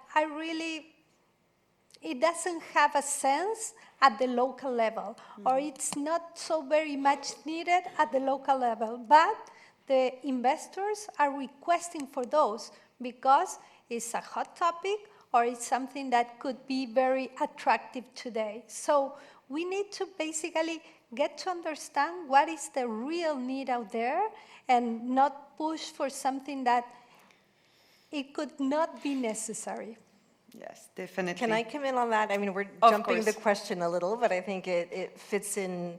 it doesn't have a sense at the local level, or it's not so very much needed at the local level, but the investors are requesting for those because it's a hot topic or it's something that could be very attractive today. So we need to basically get to understand what is the real need out there and not push for something that it could not be necessary. Yes, definitely. Can I come in on that? I mean, we're Of jumping the course. question a little, but I think it fits in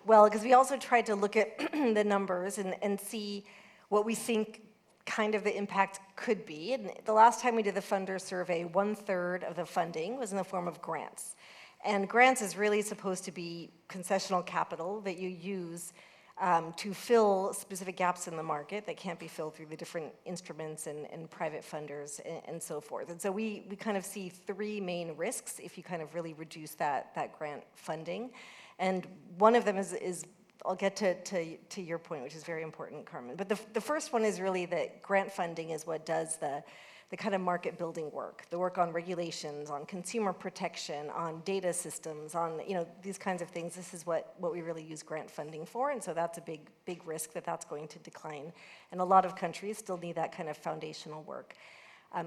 well, because we also tried to look at the numbers and see what we think kind of the impact could be. And the last time we did the funder survey, 1/3 of the funding was in the form of grants. And grants is really supposed to be concessional capital that you use to fill specific gaps in the market that can't be filled through the different instruments and private funders and so forth. And so we kind of see three main risks if you kind of really reduce that grant funding. And one of them is I'll get to your point, which is very important, Carmen. But the first one is really that grant funding is what does the kind of market building work, the work on regulations, on consumer protection, on data systems, on these kinds of things. This is what we really use grant funding for, and so that's a big risk that's going to decline. And a lot of countries still need that kind of foundational work.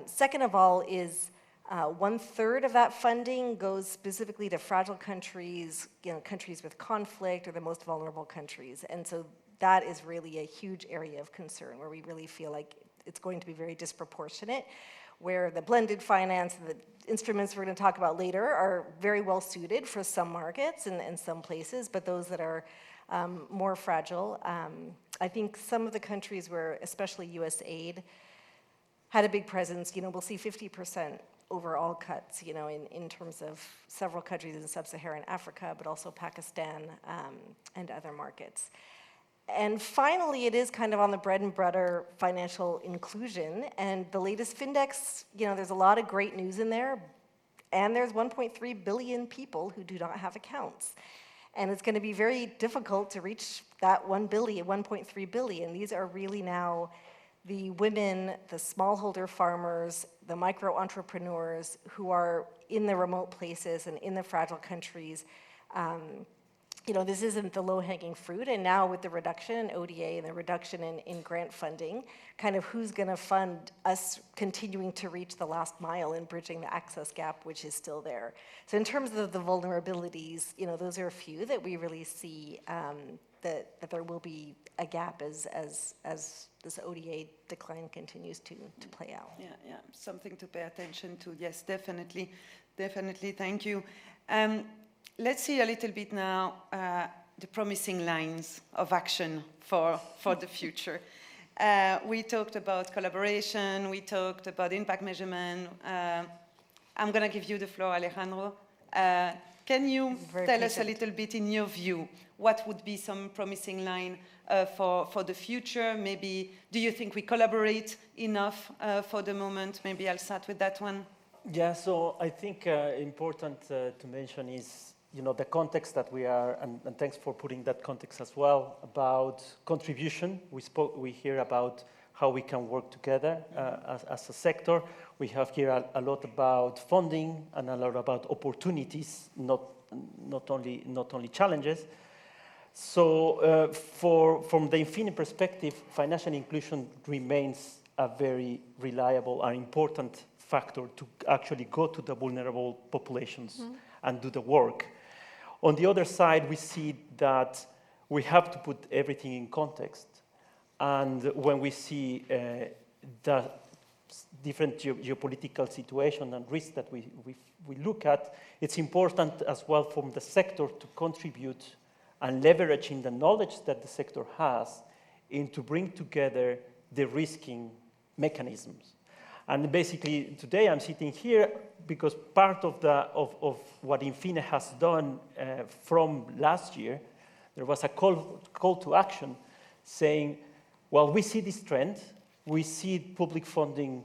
Second of all is 1/3 of that funding goes specifically to fragile countries, countries with conflict or the most vulnerable countries. And so that is really a huge area of concern where we really feel like it's going to be very disproportionate, where the blended finance and the instruments we're going to talk about later are very well suited for some markets and some places, but those that are more fragile, I think some of the countries where, especially USAID, had a big presence, we'll see 50% overall cuts, in terms of several countries in sub-Saharan Africa, but also Pakistan and other markets. And finally, it is kind of on the bread and butter financial inclusion. And the latest Findex, there's a lot of great news in there. And there's 1.3 billion people who do not have accounts. And it's going to be very difficult to reach that 1.3 billion. These are really now the women, the smallholder farmers, the micro entrepreneurs who are in the remote places and in the fragile countries. This isn't the low-hanging fruit, and now with the reduction in ODA and the reduction in grant funding, kind of who's going to fund us continuing to reach the last mile in bridging the access gap, which is still there. So in terms of the vulnerabilities, those are a few that we really see that there will be a gap as this ODA decline continues to play out. Yeah, something to pay attention to. Yes, definitely, thank you. Let's see a little bit now the promising lines of action for the future. We talked about collaboration, we talked about impact measurement. I'm going to give you the floor, Alejandro. Can you tell us a little bit, in your view, what would be some promising line for the future? Maybe, do you think we collaborate enough for the moment? Maybe I'll start with that one. Yeah, so I think important to mention is the context that we are, and thanks for putting that context as well, about contribution. We hear about how we can work together as a sector. We have here a lot about funding and a lot about opportunities, not only challenges. So from the IFINE perspective, financial inclusion remains a very reliable and important factor to actually go to the vulnerable populations and do the work. On the other side, we see that we have to put everything in context. And when we see the different geopolitical situation and risks that we look at, it's important as well from the sector to contribute and leveraging the knowledge that the sector has to bring together the risking mechanisms. And basically, today I'm sitting here because part of what IFINE has done from last year, there was a call to action saying, well, we see this trend, we see public funding,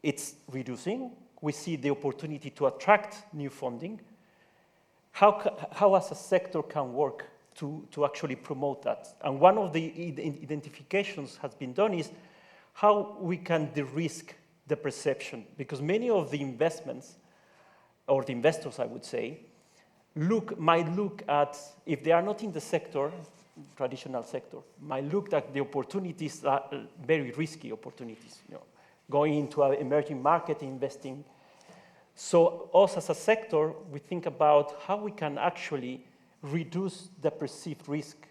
it's reducing, we see the opportunity to attract new funding. How as a sector can work to actually promote that? And one of the identifications has been done is how we can de-risk the perception, because many of the investments, or the investors, I would say, might look at, if they are not in the sector, traditional sector, might look at the opportunities, very risky opportunities, going into an emerging market, investing. So us as a sector, we think about how we can actually reduce the perceived risk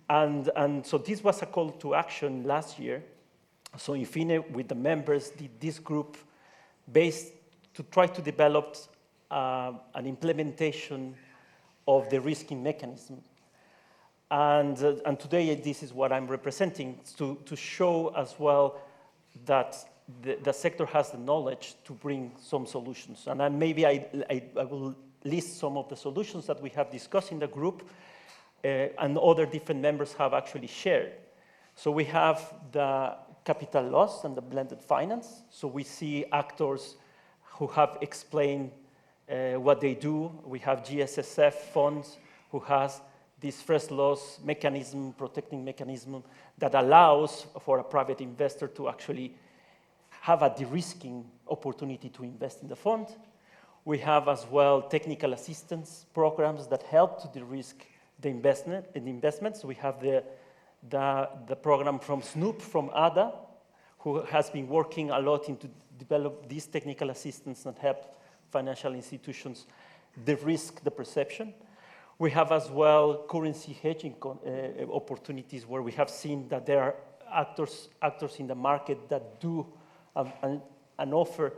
And so this was a call to action last year. So INFINE, with the members, did this group based to try to develop an implementation of the risking mechanism. And today, this is what I'm representing, to show as well that the sector has the knowledge to bring some solutions. And then maybe I will list some of the solutions that we have discussed in the group and other different members have actually shared. So we have the capital loss and the blended finance. So we see actors who have explained what they do. We have GSSF funds who has this first loss mechanism, protecting mechanism that allows for a private investor to actually have a de-risking opportunity to invest in the fund. We have as well technical assistance programs that help to de-risk the investments. We have the program from SNOOP, from ADA, who has been working a lot to develop these technical assistance and help financial institutions de-risk the perception. We have as well currency hedging opportunities where we have seen that there are actors in the market that do and offer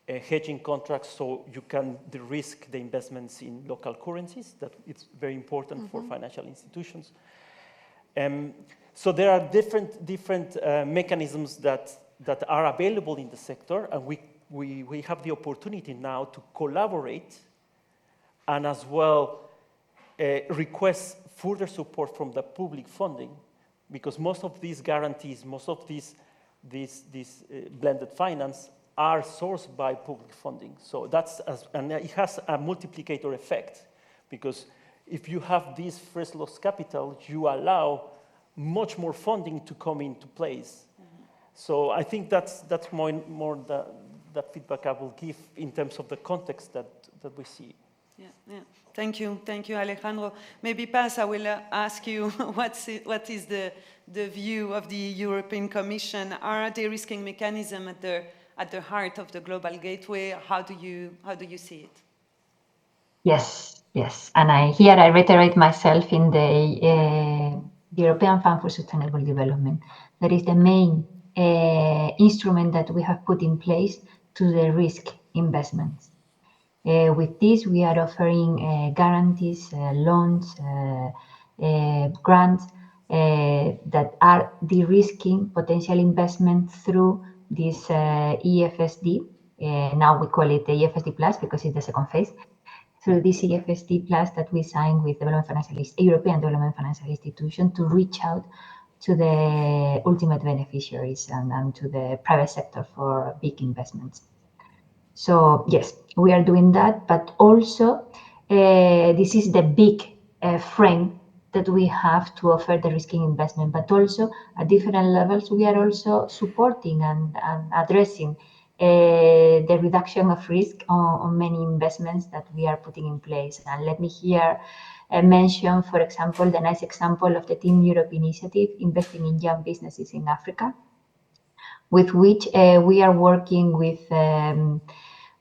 hedging contracts so you can de-risk the investments in local currencies. That it's very important for financial institutions. So there are different mechanisms that are available in the sector, and we have the opportunity now to collaborate and as well request further support from the public funding, because most of these guarantees, most of these blended finance are sourced by public funding. So and it has a multiplicator effect, because if you have this first loss capital, you allow much more funding to come into place. So I think that's more the feedback I will give in terms of the context that we see. Yeah. Thank you, Alejandro. Maybe, Paz, I will ask you what is the view of the European Commission? Are de-risking mechanisms at the heart of the global gateway? How do you see it? Yes. And I reiterate myself in the European Fund for Sustainable Development. That is the main instrument that we have put in place to the risk investments. With this, we are offering guarantees, loans, grants that are de-risking potential investment through this EFSD. Now we call it the EFSD Plus because it's the second phase. Through this EFSD Plus that we signed with European Development Financial Institution to reach out to the ultimate beneficiaries and to the private sector for big investments. So yes, we are doing that, but also this is the big frame that we have to offer the risking investment, but also at different levels, we are also supporting and addressing the reduction of risk on many investments that we are putting in place. And let me here mention, for example, the nice example of the Team Europe initiative, investing in young businesses in Africa, with which we are working with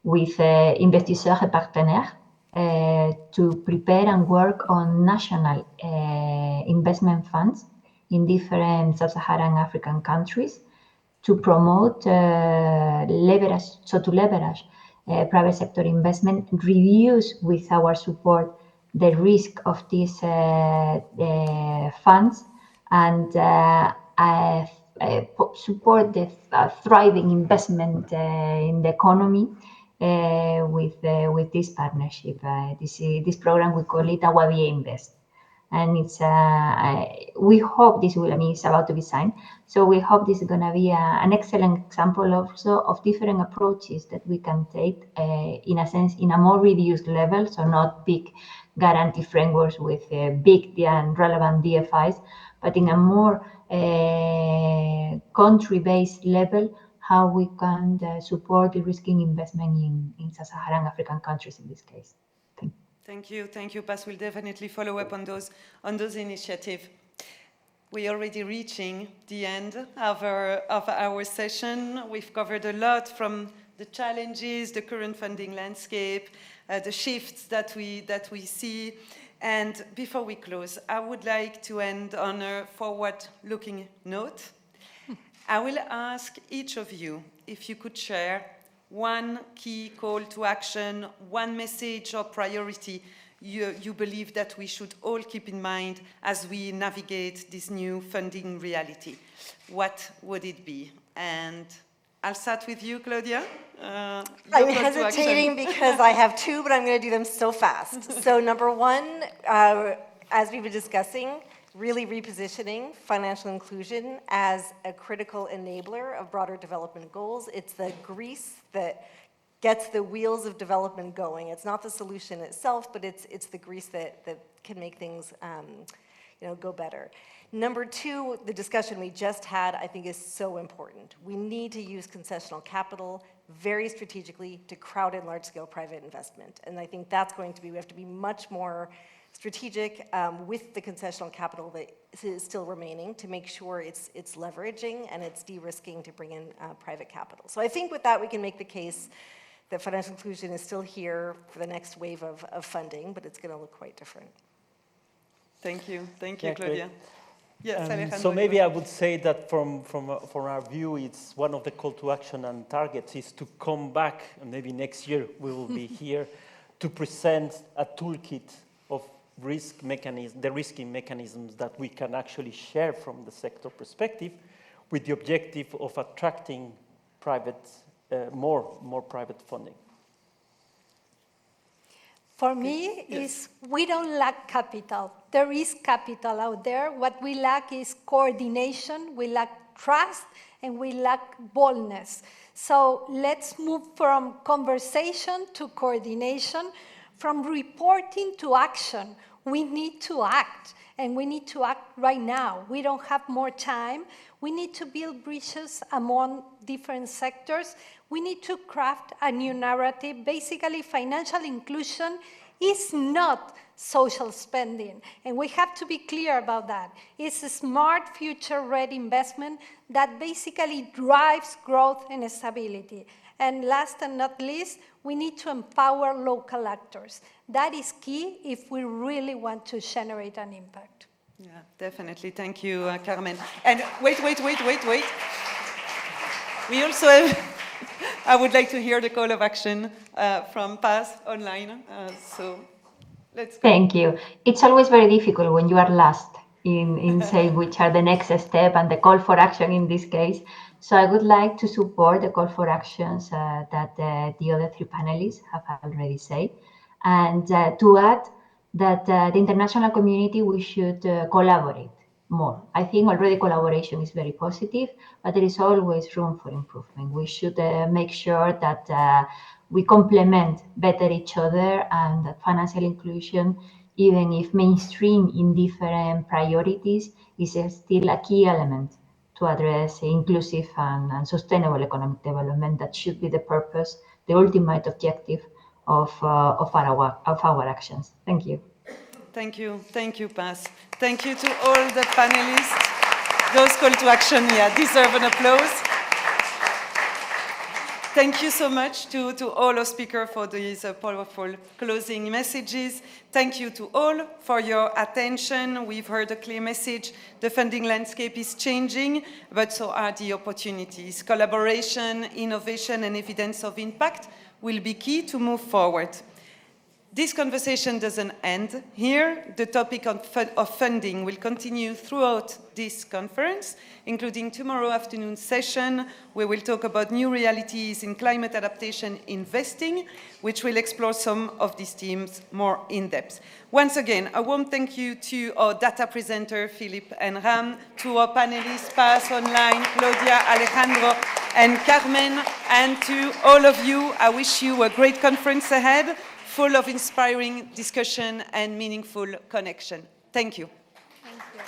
Investisseurs et Partenaires to prepare and work on national investment funds in different sub-Saharan African countries to promote leverage private sector investment, reduce with our support the risk of these funds, and support the thriving investment in the economy with this partnership. This program, we call it Awabie Invest. And it's we hope this will, it's about to be signed. So we hope this is going to be an excellent example also of different approaches that we can take in a sense, in a more reduced level. So not big guarantee frameworks with big and relevant DFIs, but in a more country-based level, how we can support the risking investment in sub-Saharan African countries in this case. Thank you, Paz. We'll definitely follow up on those initiatives. We're already reaching the end of our session. We've covered a lot, from the challenges, the current funding landscape, the shifts that we see, And before we close, I would like to end on a forward-looking note. I will ask each of you if you could share one key call to action, one message or priority you believe that we should all keep in mind as we navigate this new funding reality. What would it be? And I'll start with you, Claudia. I'm hesitating because I have two, but I'm going to do them so fast. So number one, as we've been discussing, really repositioning financial inclusion as a critical enabler of broader development goals. It's the grease that gets the wheels of development going. It's not the solution itself, but it's the grease that can make things go better. Number two, the discussion we just had, I think, is so important. We need to use concessional capital very strategically to crowd in large-scale private investment. And I think that's going to be, we have to be much more strategic with the concessional capital that is still remaining to make sure it's leveraging and it's de-risking to bring in private capital. So I think with that we can make the case that financial inclusion is still here for the next wave of funding, but it's going to look quite different. Thank you, Claudia. Yes, Alejandro. So maybe I would say that from our view, it's one of the call to action and targets is to come back, and maybe next year we will be here to present a toolkit of the risking mechanisms that we can actually share from the sector perspective, with the objective of attracting more private funding. For me, we don't lack capital. There is capital out there. What we lack is coordination, we lack trust, and we lack boldness. So let's move from conversation to coordination, from reporting to action. We need to act, and we need to act right now. We don't have more time. We need to build bridges among different sectors. We need to craft a new narrative. Basically, financial inclusion is not social spending, and we have to be clear about that. It's a smart, future-ready investment that basically drives growth and stability. And last and not least, we need to empower local actors. That is key if we really want to generate an impact. Yeah, definitely. Thank you, Carmen. And wait. We also have, I would like to hear the call of action from Paz online. So let's go. Thank you. It's always very difficult when you are last in saying which are the next step and the call for action in this case. So I would like to support the call for actions that the other three panelists have already said. And to add that the international community, we should collaborate more. I think already collaboration is very positive, but there is always room for improvement. We should make sure that we complement better each other, and that financial inclusion, even if mainstream in different priorities, is still a key element to address inclusive and sustainable economic development. That should be the purpose, the ultimate objective of our actions. Thank you. Thank you, Paz. Thank you to all the panelists. Those call to action, deserve an applause. Thank you so much to all our speakers for these powerful closing messages. Thank you to all for your attention. We've heard a clear message. The funding landscape is changing, but so are the opportunities. Collaboration, innovation, and evidence of impact will be key to move forward. This conversation doesn't end here. The topic of funding will continue throughout this conference, including tomorrow afternoon's session, where we'll talk about new realities in climate adaptation investing, which will explore some of these themes more in depth. Once again, a warm thank you to our data presenter, Philippe and Ram, to our panelists, Paz online, Claudia, Alejandro, and Carmen, and to all of you, I wish you a great conference ahead, full of inspiring discussion and meaningful connection. Thank you. Thank you.